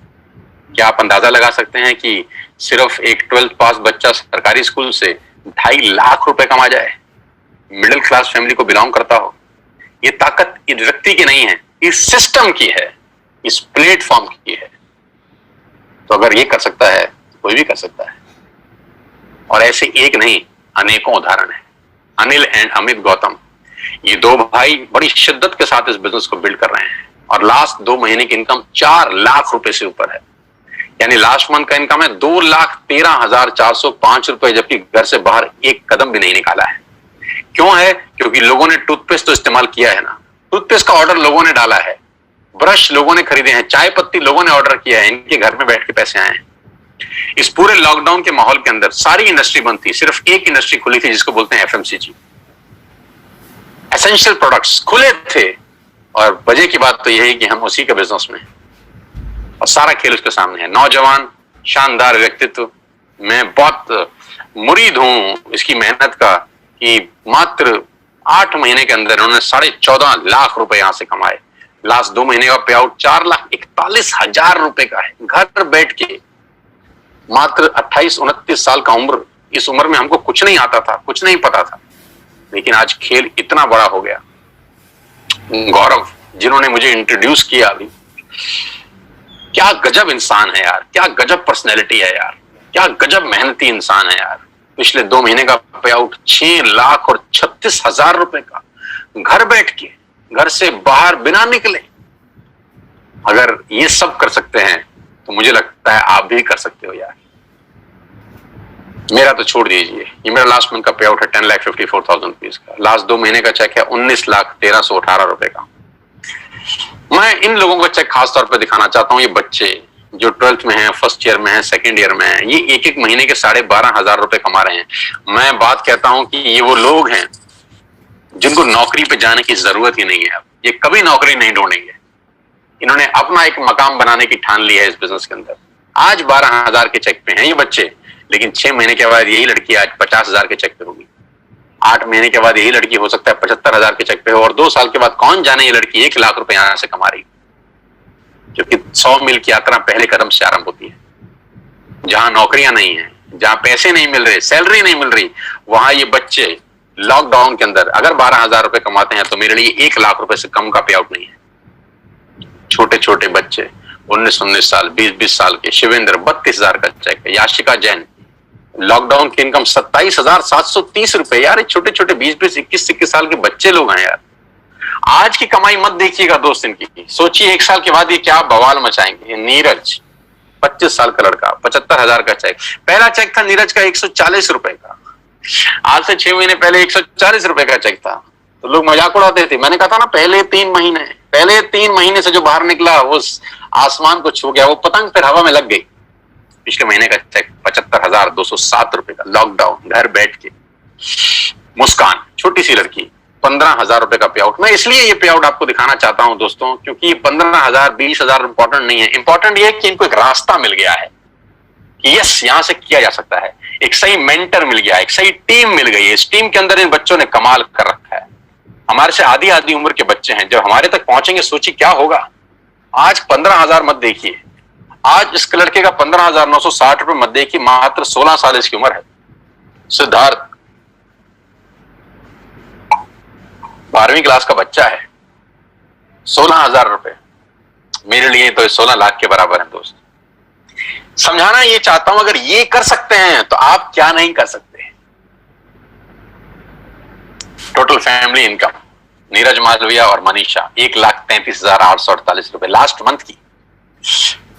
क्या आप अंदाजा लगा सकते हैं कि सिर्फ एक 12th पास बच्चा सरकारी स्कूल से 2.5 लाख रुपए कमा जाए, मिडिल क्लास फैमिली को बिलोंग करता हो? ये ताकत इस व्यक्ति की नहीं है, इस सिस्टम की है, इस प्लेटफॉर्म की है। तो अगर ये कर सकता है तो कोई भी कर सकता है। और ऐसे एक नहीं, अनेकों उदाहरण है। अनिल एंड अमित गौतम, ये 2 भाई बड़ी शिद्दत के साथ इस बिजनेस को बिल्ड कर रहे हैं और लास्ट 2 महीने की इनकम 4 लाख रुपए से ऊपर है। यानी लास्ट मंथ का इनकम है 2,13,405 रुपए, जबकि घर से बाहर एक कदम भी नहीं निकाला है। क्यों है? क्योंकि लोगों ने टूथपेस्ट तो इस्तेमाल किया है ना, टूथपेस्ट का ऑर्डर लोगों ने डाला है, ब्रश लोगों ने खरीदे हैं, चाय पत्ती लोगों ने ऑर्डर किया है, इनके घर में बैठ के पैसे आए हैं। इस पूरे लॉकडाउन के माहौल के अंदर सारी इंडस्ट्री बंद थी, सिर्फ एक इंडस्ट्री खुली थी जिसको बोलते हैं एफएमसीजी, एसेंशियल प्रोडक्ट्स खुले थे। और वजह की बात तो यह है कि हम उसी के बिजनेस में, और सारा खेल उसके सामने है। नौजवान, शानदार व्यक्तित्व, मैं बहुत मुरीद हूं इसकी मेहनत का कि मात्र 8 महीने के अंदर उन्होंने 14.5 लाख रुपए यहां से कमाए। लास्ट 2 महीने का पे आउट 4,41,000 रुपए का है, घर बैठ के। मात्र 28-29 साल का उम्र, इस उम्र में हमको कुछ नहीं आता था, कुछ नहीं पता था, लेकिन आज खेल इतना बड़ा हो गया। गौरव जिन्होंने मुझे इंट्रोड्यूस किया अभी, क्या गजब इंसान है यार, क्या गजब पर्सनैलिटी है यार, क्या गजब मेहनती इंसान है यार। पिछले 2 महीने का पे आउट 6,36,000 रुपए का, घर बैठ के, घर से बाहर बिना निकले। अगर ये सब कर सकते हैं तो मुझे लगता है आप भी कर सकते हो यार। मेरा तो छोड़ दीजिए, ये मेरा लास्ट मंथ का पे आउट है 10,54,000 रुपीज का। लास्ट 2 महीने का चेक है 19,1318 रुपए का। मैं इन लोगों का चेक खास तौर पे दिखाना चाहता हूं। ये बच्चे जो 12th में हैं, फर्स्ट ईयर में हैं, सेकंड ईयर में हैं, ये एक महीने के 12,500 रुपए कमा रहे हैं। मैं बात कहता हूं कि ये वो लोग हैं जिनको नौकरी पे जाने की जरूरत ही नहीं है। अब ये कभी नौकरी नहीं ढूंढेंगे। इन्होंने अपना एक मकाम बनाने की ठान ली है इस बिजनेस के अंदर। आज 12,000 के चेक पे हैं ये बच्चे, लेकिन 6 महीने के बाद यही लड़की आज 50,000 के चेक पे होगी। 8 महीने के बाद यही लड़की हो सकता है 75,000 के चेक पे हो, और 2 साल के बाद कौन जाने ये लड़की 1 लाख रुपए यहां से कमा रही, क्योंकि 100 मील की यात्रा पहले कदम से आरंभ होती है। जहां नौकरियां नहीं है, जहां पैसे नहीं मिल रहे, सैलरी नहीं मिल रही, वहां ये बच्चे लॉकडाउन के अंदर अगर 12,000 रुपए कमाते हैं तो मेरे लिए 1 लाख रुपए से कम का पे आउट नहीं है। छोटे छोटे बच्चे 19-19 साल, 20-20 साल के, शिवेंद्र 32,000 का चेक है, याशिका जैन लॉकडाउन की इनकम 27,730 रुपए। यार छोटे छोटे 20-20, 21-21 साल के बच्चे लोग हैं यार। आज की कमाई मत देखिएगा दोस्त इनकी, सोचिए 1 साल के बाद ये क्या बवाल मचाएंगे। नीरज 25 साल का लड़का, 75,000 का चेक। पहला चेक था नीरज का 140 रुपए का, आज से 6 महीने पहले 140 रुपए का चेक था। तो लोग मजाक उड़ाते थे। मैंने कहा था ना, पहले 3 महीने से जो बाहर निकला वो आसमान को छू गया, वो पतंग फिर हवा में लग गई। पिछले महीने का चेक 75,207 रुपए का, लॉकडाउन, घर बैठ के। मुस्कान छोटी सी लड़की 15,000 रुपए का पे आउट। मैं इसलिए ये पे आउट आपको दिखाना चाहता हूं दोस्तों, क्योंकि 15,000 20,000 इंपॉर्टेंट नहीं है। इंपॉर्टेंट ये है कि इनको एक रास्ता मिल गया है कि यस, यहां से किया जा सकता है। एक सही मेंटर मिल गया, एक सही टीम मिल गई है। इस टीम के अंदर इन बच्चों ने कमाल कर रखा है। हमारे से आधी उम्र के बच्चे हैं, जब हमारे तक पहुंचेंगे सोचिए क्या होगा। आज 15,000 मत देखिए, आज इस लड़के का 15,960 रुपए मत देखिए, मात्र 16 साल इसकी उम्र है। सिद्धार्थ 12वीं क्लास का बच्चा है, 16,000 रुपए। मेरे लिए तो 16 लाख के बराबर है दोस्त। समझाना ये चाहता हूं, अगर ये कर सकते हैं तो आप क्या नहीं कर सकते। Total family income Neeraj Malviya और मनीषा 1,33,848 रुपए लास्ट मंथ की।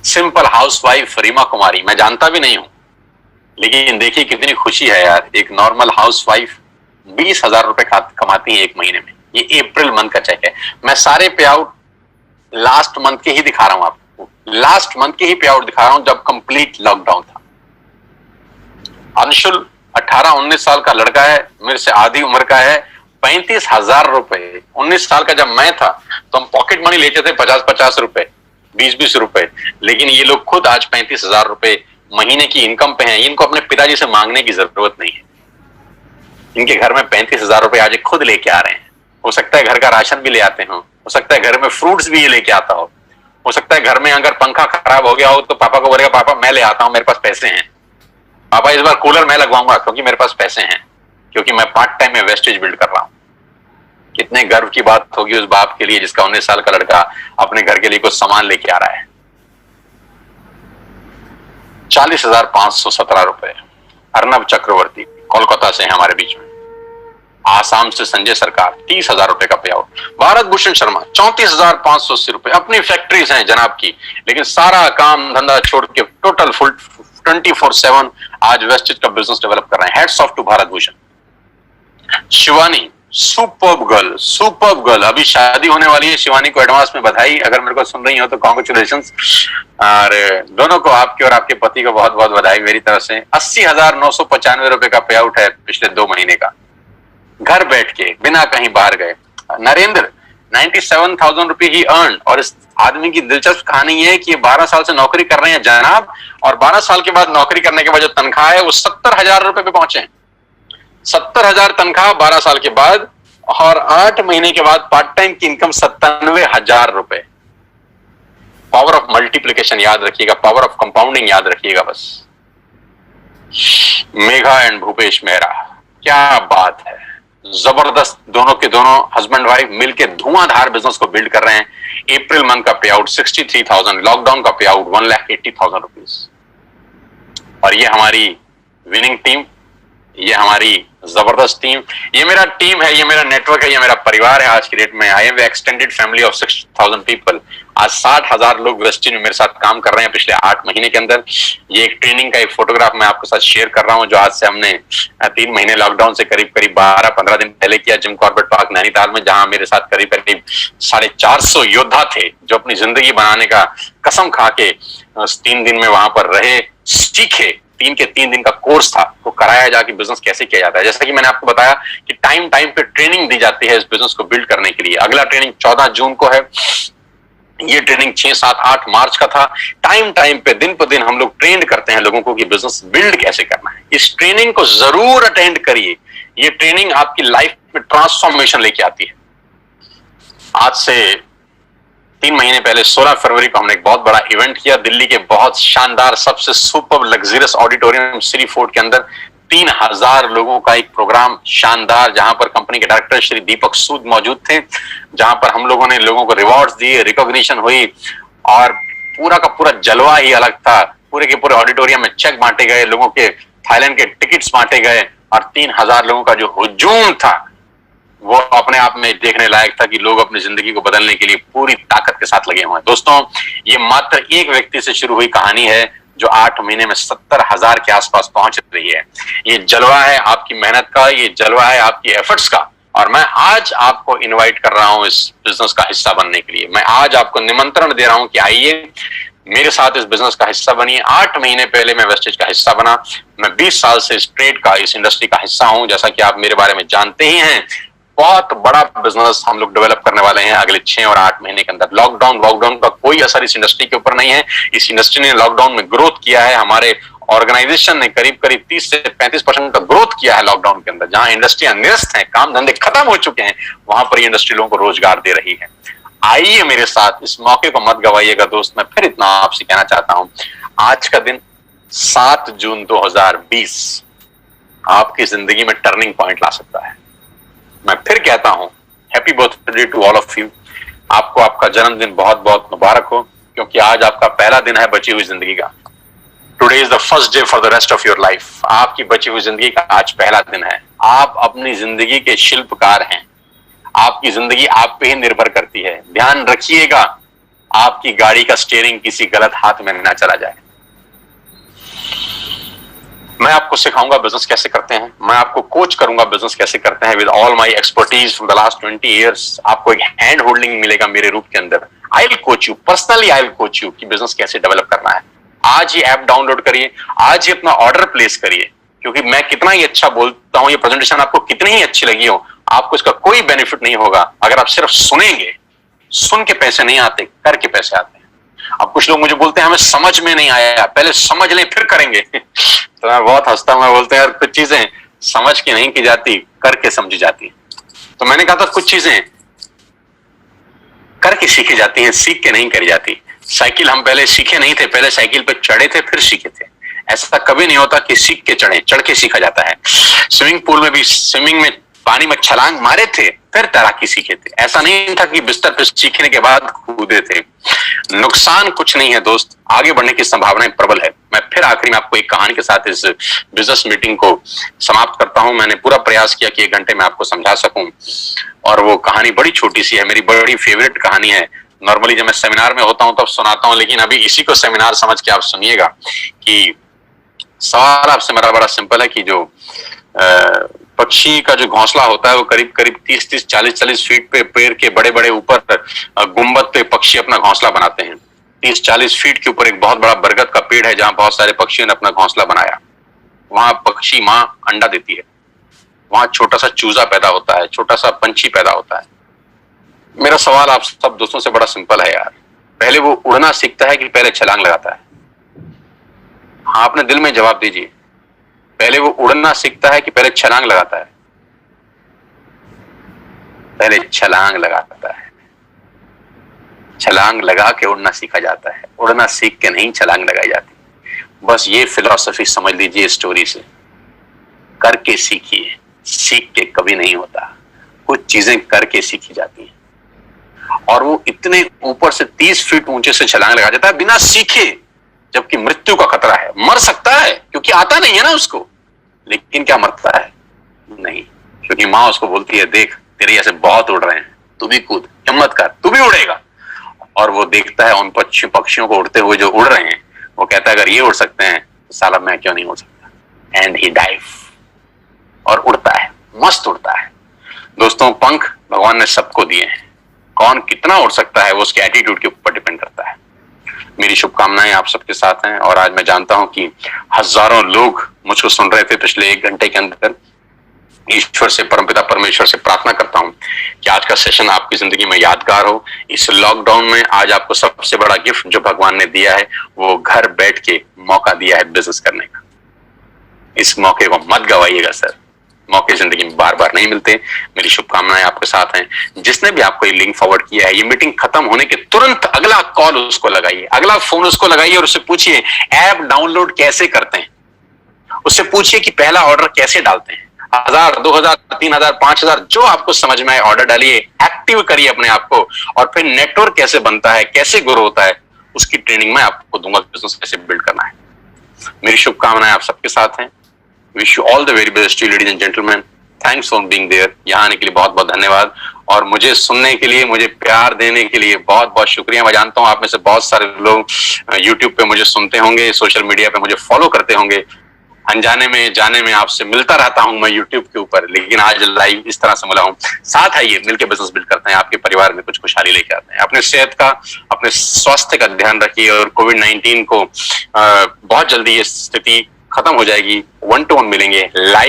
सिंपल हाउसवाइफ रीमा कुमारी, मैं जानता भी नहीं हूं, लेकिन देखिए कितनी खुशी है यार, एक नॉर्मल हाउसवाइफ 20,000 रुपए कमाती है एक महीने में। ये अप्रैल मंथ का चेक है। मैं सारे पे आउट लास्ट मंथ के ही दिखा रहा हूं आपको, लास्ट मंथ के ही पे आउट दिखा रहा हूं जब कंप्लीट लॉकडाउन था। अंशुल 18-19 साल का लड़का है, मेरे से आधी उम्र का है, 35,000 रुपए। 19 साल का जब मैं था तो हम पॉकेट मनी लेते थे 50-50 रुपए, 20-20 रुपए, लेकिन ये लोग खुद आज 35,000 रुपए महीने की इनकम पे हैं। इनको अपने पिताजी से मांगने की जरूरत नहीं है। इनके घर में 35,000 रुपए आज खुद लेके आ रहे हैं। हो सकता है घर का राशन भी ले आते हो सकता है घर में फ्रूट्स भी ये लेके आता हो सकता है घर में अगर पंखा खराब हो गया हो तो पापा को बोलेगा पापा मैं ले आता हूं, मेरे पास पैसे हैं, पापा इस बार कूलर मैं लगवाऊंगा क्योंकि मेरे पास पैसे हैं, क्योंकि मैं पार्ट टाइम में वेस्टेज बिल्ड कर रहा हूं। कितने गर्व की बात होगी उस बाप के लिए जिसका 19 साल का लड़का अपने घर के लिए कुछ सामान लेके आ रहा है। 40,517 रुपए। अर्नब चक्रवर्ती कोलकाता से है हमारे बीच में। आसाम से संजय सरकार 30,000 रुपए का पे आउट। भारत भूषण शर्मा 34,580 रुपए। अपनी फैक्ट्रीज हैं जनाब की, लेकिन सारा काम धंधा छोड़ के टोटल फुल 24/7 आज वेस्टेज का बिजनेस डेवलप कर रहे हैं। Hats off to Bharat Bhushan. Shivani superb girl, अभी शादी होने वाली है। शिवानी को एडवांस में बधाई, अगर मेरे को सुन रही हो तो कॉन्ग्रेचुलेशंस। और दोनों को, आपके और आपके पति को बहुत बहुत बधाई मेरी तरफ से। 80,995 रुपए का पे आउट है पिछले 2 महीने का, घर बैठ के बिना कहीं बाहर गए। नरेंद्र 97,000 रुपए ही अर्न। और इस आदमी की दिलचस्प कहानी ये है कि ये 12 साल से नौकरी कर रहे हैं जनाब, और 12 साल के बाद नौकरी करने के बाद जो तनख्वाह है वो 70,000 रुपए पे पहुंचे हैं। 70,000 तनख्वाह 12 साल के बाद, और 8 महीने के बाद पार्ट टाइम की इनकम 97,000 रुपए। पावर ऑफ मल्टीप्लीकेशन याद रखिएगा, पावर ऑफ कंपाउंडिंग याद रखिएगा बस। मेघा एंड भूपेश मेहरा, क्या बात है, जबरदस्त। दोनों के दोनों हस्बैंड वाइफ मिलकर धुआंधार बिजनेस को बिल्ड कर रहे हैं। अप्रैल मंथ का पे आउट 63,000, लॉकडाउन का पे आउट 1,80,000 रुपीज। और ये हमारी विनिंग टीम, ये हमारी जबरदस्त टीम, ये मेरा टीम है, ये मेरा नेटवर्क है, ये मेरा परिवार है आज की डेट में। I am extended family of 6,000 people. आज 60,000 लोग वेस्टिन में मेरे साथ काम कर रहे हैं पिछले 8 महीने के अंदर। ये एक ट्रेनिंग का एक फोटोग्राफ मैं आपके साथ शेयर कर रहा हूं, जो आज से हमने 3 महीने लॉकडाउन से करीब 12-15 दिन पहले किया जिम कॉर्बेट पार्क नैनीताल में, जहां मेरे साथ करीब 450 योद्धा थे जो अपनी जिंदगी बनाने का कसम खा के 3 दिन में वहां पर रहे, सीखे। 3 दिन का कोर्स था, वो कराया जाके बिजनेस कैसे किया जाता है। जैसा कि मैंने आपको बताया कि टाइम पे ट्रेनिंग दी जाती है इस बिजनेस को बिल्ड करने के लिए। अगला ट्रेनिंग 14 जून को है, ये ट्रेनिंग 6, 7, 8 मार्च का था। टाइम पे दिन पर दिन हम लोग ट्रेंड करते हैं लोगों को कि बिजनेस बिल्ड कैसे करना है। इस ट्रेनिंग को जरूर अटेंड करिए, ये ट्रेनिंग आपकी लाइफ में ट्रांसफॉर्मेशन लेके आती है। आज से 3 महीने पहले 16 फरवरी को हमने एक बहुत बड़ा इवेंट किया दिल्ली के बहुत शानदार सबसे super luxurious auditorium Shri fort के अंदर। 3,000 लोगों का एक प्रोग्राम शानदार, जहां पर कंपनी के डायरेक्टर श्री दीपक सूद मौजूद थे, जहां पर हम लोगों ने लोगों को रिवॉर्ड्स दिए, रिकॉग्निशन हुई, और पूरा का पूरा जलवा ही अलग था। पूरे के पूरे ऑडिटोरियम में चेक बांटे गए, लोगों के थाईलैंड के टिकट्स बांटे गए, और 3,000 लोगों का जो हुजूम था वो अपने आप में देखने लायक था कि लोग अपनी जिंदगी को बदलने के लिए पूरी ताकत के साथ लगे हुए हैं। दोस्तों, ये मात्र एक व्यक्ति से शुरू हुई कहानी है जो 8 महीने में 70,000 के आसपास पहुंच रही है। ये जलवा है आपकी मेहनत का, ये जलवा है आपकी एफर्ट्स का, और मैं आज आपको इनवाइट कर रहा हूं इस बिजनेस का हिस्सा बनने के लिए। मैं आज आपको निमंत्रण दे रहा हूं कि आइए मेरे साथ इस बिजनेस का हिस्सा बनिए। 8 महीने पहले मैं वेस्टेज का हिस्सा बना। मैं 20 साल से इस ट्रेड का, इस इंडस्ट्री का हिस्सा हूं। जैसा कि आप मेरे बारे में जानते ही हैं, बहुत बड़ा बिजनेस हम लोग डेवलप करने वाले हैं अगले 6 और 8 महीने के अंदर। लॉकडाउन का कोई असर इस इंडस्ट्री के ऊपर नहीं है। इस इंडस्ट्री ने लॉकडाउन में ग्रोथ किया है। हमारे ऑर्गेनाइजेशन ने करीब 30 से 35% का ग्रोथ किया है लॉकडाउन के अंदर। जहां इंडस्ट्रियां निरस्त हैं, काम धंधे खत्म हो चुके हैं, वहां पर इंडस्ट्री लोगों को रोजगार दे रही है। आइए मेरे साथ, इस मौके को मत गवाइएगा दोस्त। मैं फिर इतना आपसे कहना चाहता हूं, आज का दिन 7 जून 2020 आपकी जिंदगी में टर्निंग पॉइंट ला सकता है। मैं फिर कहता हूं, happy birthday to all of you. आपको आपका जन्मदिन बहुत बहुत मुबारक हो, क्योंकि आज आपका पहला दिन है बची हुई जिंदगी का। Today is the first day for the rest of your life. आपकी बची हुई जिंदगी का आज पहला दिन है। आप अपनी जिंदगी के शिल्पकार हैं। आपकी जिंदगी आप पे ही निर्भर करती है। ध्यान रखिएगा आपकी गाड़ी का स्टीयरिंग किसी गलत हाथ में ना चला जाए। मैं आपको सिखाऊंगा बिजनेस कैसे करते हैं। मैं आपको कोच करूंगा बिजनेस कैसे करते हैं with all my expertise from the last 20 years. आपको एक हैंड होल्डिंग मिलेगा मेरे रूप के अंदर। I will coach you personally, I will coach you कि बिजनेस कैसे डेवलप करना है। आज ही ऐप डाउनलोड करिए, आज ही अपना ऑर्डर प्लेस करिए, क्योंकि मैं कितना ही अच्छा बोलता हूं, ये प्रेजेंटेशन आपको कितनी ही अच्छी लगी हो, आपको इसका कोई बेनिफिट नहीं होगा अगर आप सिर्फ सुनेंगे। सुन के पैसे नहीं आते, करके पैसे आते हैं। अब कुछ लोग मुझे बोलते हैं हमें समझ में नहीं आया, पहले समझ लें फिर करेंगे। तो मैं बहुत हंसता हूं, मैं बोलते हैं यार कुछ चीजें समझ के नहीं की जाती, करके समझी जाती। तो मैंने कहा था कुछ चीजें करके सीखी जाती हैं, सीख के नहीं करी जाती। साइकिल हम पहले सीखे नहीं थे, पहले साइकिल पे चढ़े थे फिर सीखे थे। ऐसा कभी नहीं होता कि सीख के चढ़े, चढ़ के सीखा जाता है। स्विमिंग पूल में भी स्विमिंग में पानी में छलांग मारे थे फिर तैराकी सीखे थे। ऐसा नहीं था कि बिस्तर पे सीखने के बाद कूदे थे। नुकसान कुछ नहीं है दोस्त, आगे बढ़ने की संभावनाएं प्रबल है। मैं फिर आखिरी में आपको एक कहानी के साथ इस बिजनेस मीटिंग को समाप्त करता हूं। मैंने पूरा प्रयास किया कि 1 घंटे में आपको समझा सकूं, और वो कहानी बड़ी छोटी सी है, मेरी बड़ी फेवरेट कहानी है। नॉर्मली जब मैं सेमिनार में होता हूं तब सुनाता हूं, लेकिन अभी इसी को सेमिनार समझ के आप सुनिएगा। कि सवाल आपसे मेरा बड़ा सिंपल है कि जो पक्षी का जो घोंसला होता है वो करीब करीब 30-30, 40-40 फीट पे पेड़ के बड़े बड़े ऊपर गुंबद पे पक्षी अपना घोंसला बनाते हैं। 30-40 फीट के ऊपर एक बहुत बड़ा बरगद का पेड़ है जहां बहुत सारे पक्षियों ने अपना घोंसला बनाया। वहां पक्षी माँ अंडा देती है, वहां छोटा सा चूजा पैदा होता है, छोटा सा पंछी पैदा होता है। मेरा सवाल आप सब दोस्तों से बड़ा सिंपल है यार, पहले वो उड़ना सीखता है कि पहले छलांग लगाता है? हाँ, अपने दिल में जवाब दीजिए, पहले वो उड़ना सीखता है कि पहले छलांग लगाता है? पहले छलांग लगाता है। छलांग लगा के उड़ना सीखा जाता है, उड़ना सीख के नहीं छलांग लगाई जाती। बस ये फिलॉसफी समझ लीजिए स्टोरी से। करके सीखिए, सीख के कभी नहीं होता। कुछ चीजें करके सीखी जाती हैं, और वो इतने ऊपर से 30 फीट ऊंचे से छलांग लगा जाता है बिना सीखे, जबकि मृत्यु का खतरा है। मर सकता है क्योंकि आता नहीं है ना उसको, लेकिन क्या मरता है? नहीं, क्योंकि माँ उसको बोलती है देख तेरे जैसे बहुत उड़ रहे हैं, तू भी कूद, हिम्मत कर, तू भी उड़ेगा। और वो देखता है उन पक्षियों को उड़ते हुए जो उड़ रहे हैं, वो कहता है अगर ये उड़ सकते हैं तो साला मैं क्यों नहीं उड़ सकता? एंड ही डाइव, और उड़ता है, मस्त उड़ता है। दोस्तों, पंख भगवान ने सबको दिए हैं, कौन कितना उड़ सकता है वो उसके एटीट्यूड के ऊपर डिपेंड करता है। मेरी शुभकामनाएं आप सबके साथ हैं, और आज मैं जानता हूं कि हजारों लोग मुझको सुन रहे थे पिछले 1 घंटे के अंदर। ईश्वर से, परमपिता परमेश्वर से प्रार्थना करता हूं कि आज का सेशन आपकी जिंदगी में यादगार हो। इस लॉकडाउन में आज आपको सबसे बड़ा गिफ्ट जो भगवान ने दिया है, वो घर बैठ के मौका दिया है बिजनेस करने का। इस मौके को मत गवाइएगा सर, मौके जिंदगी में बार बार नहीं मिलते। मेरी शुभकामनाएं आपके साथ हैं। जिसने भी आपको ये लिंक फॉरवर्ड किया है, ये मीटिंग खत्म होने के तुरंत अगला कॉल उसको लगाइए, अगला फोन उसको लगाइए, और उससे पूछिए ऐप डाउनलोड कैसे करते हैं। उससे पूछिए कि पहला ऑर्डर कैसे डालते हैं। 1000, 2000, 3000, 5000 जो आपको समझ में आए ऑर्डर डालिए, एक्टिव करिए अपने आप को, और फिर नेटवर्क कैसे बनता है, कैसे ग्रो होता है, उसकी ट्रेनिंग मैं आपको दूंगा, बिजनेस कैसे बिल्ड करना है। मेरी शुभकामनाएं आप सबके साथ हैं। Wish you all the very best ladies and gentleman. Thanks for being there. यहाँ आने के लिए बहुत बहुत धन्यवाद, और मुझे सुनने के लिए, मुझे प्यार देने के लिए बहुत बहुत शुक्रिया। मैं जानता हूँ आप में से बहुत सारे लोग यूट्यूब पे मुझे सुनते होंगे, सोशल मीडिया पे मुझे फॉलो करते होंगे। अनजाने में जाने में आपसे मिलता रहता हूं मैं यूट्यूब के ऊपर, लेकिन आज लाइव इस तरह से मिला हूं। साथ आइए, मिलकर बिजनेस बिल्ड करते हैं, आपके परिवार में कुछ खुशहाली लेके आते हैं। अपने सेहत का, अपने स्वास्थ्य का ध्यान रखिए, और कोविड-19 को बहुत जल्दी ये स्थिति खत्म हो जाएगी। 1-to-1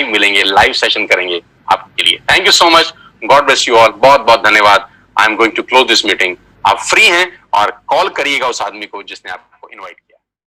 मिलेंगे, लाइव सेशन करेंगे आपके लिए। Thank you so much, God bless you all. बहुत बहुत धन्यवाद। I am going to close this meeting. आप फ्री हैं और कॉल करिएगा उस आदमी को जिसने आपको इन्वाइट किया।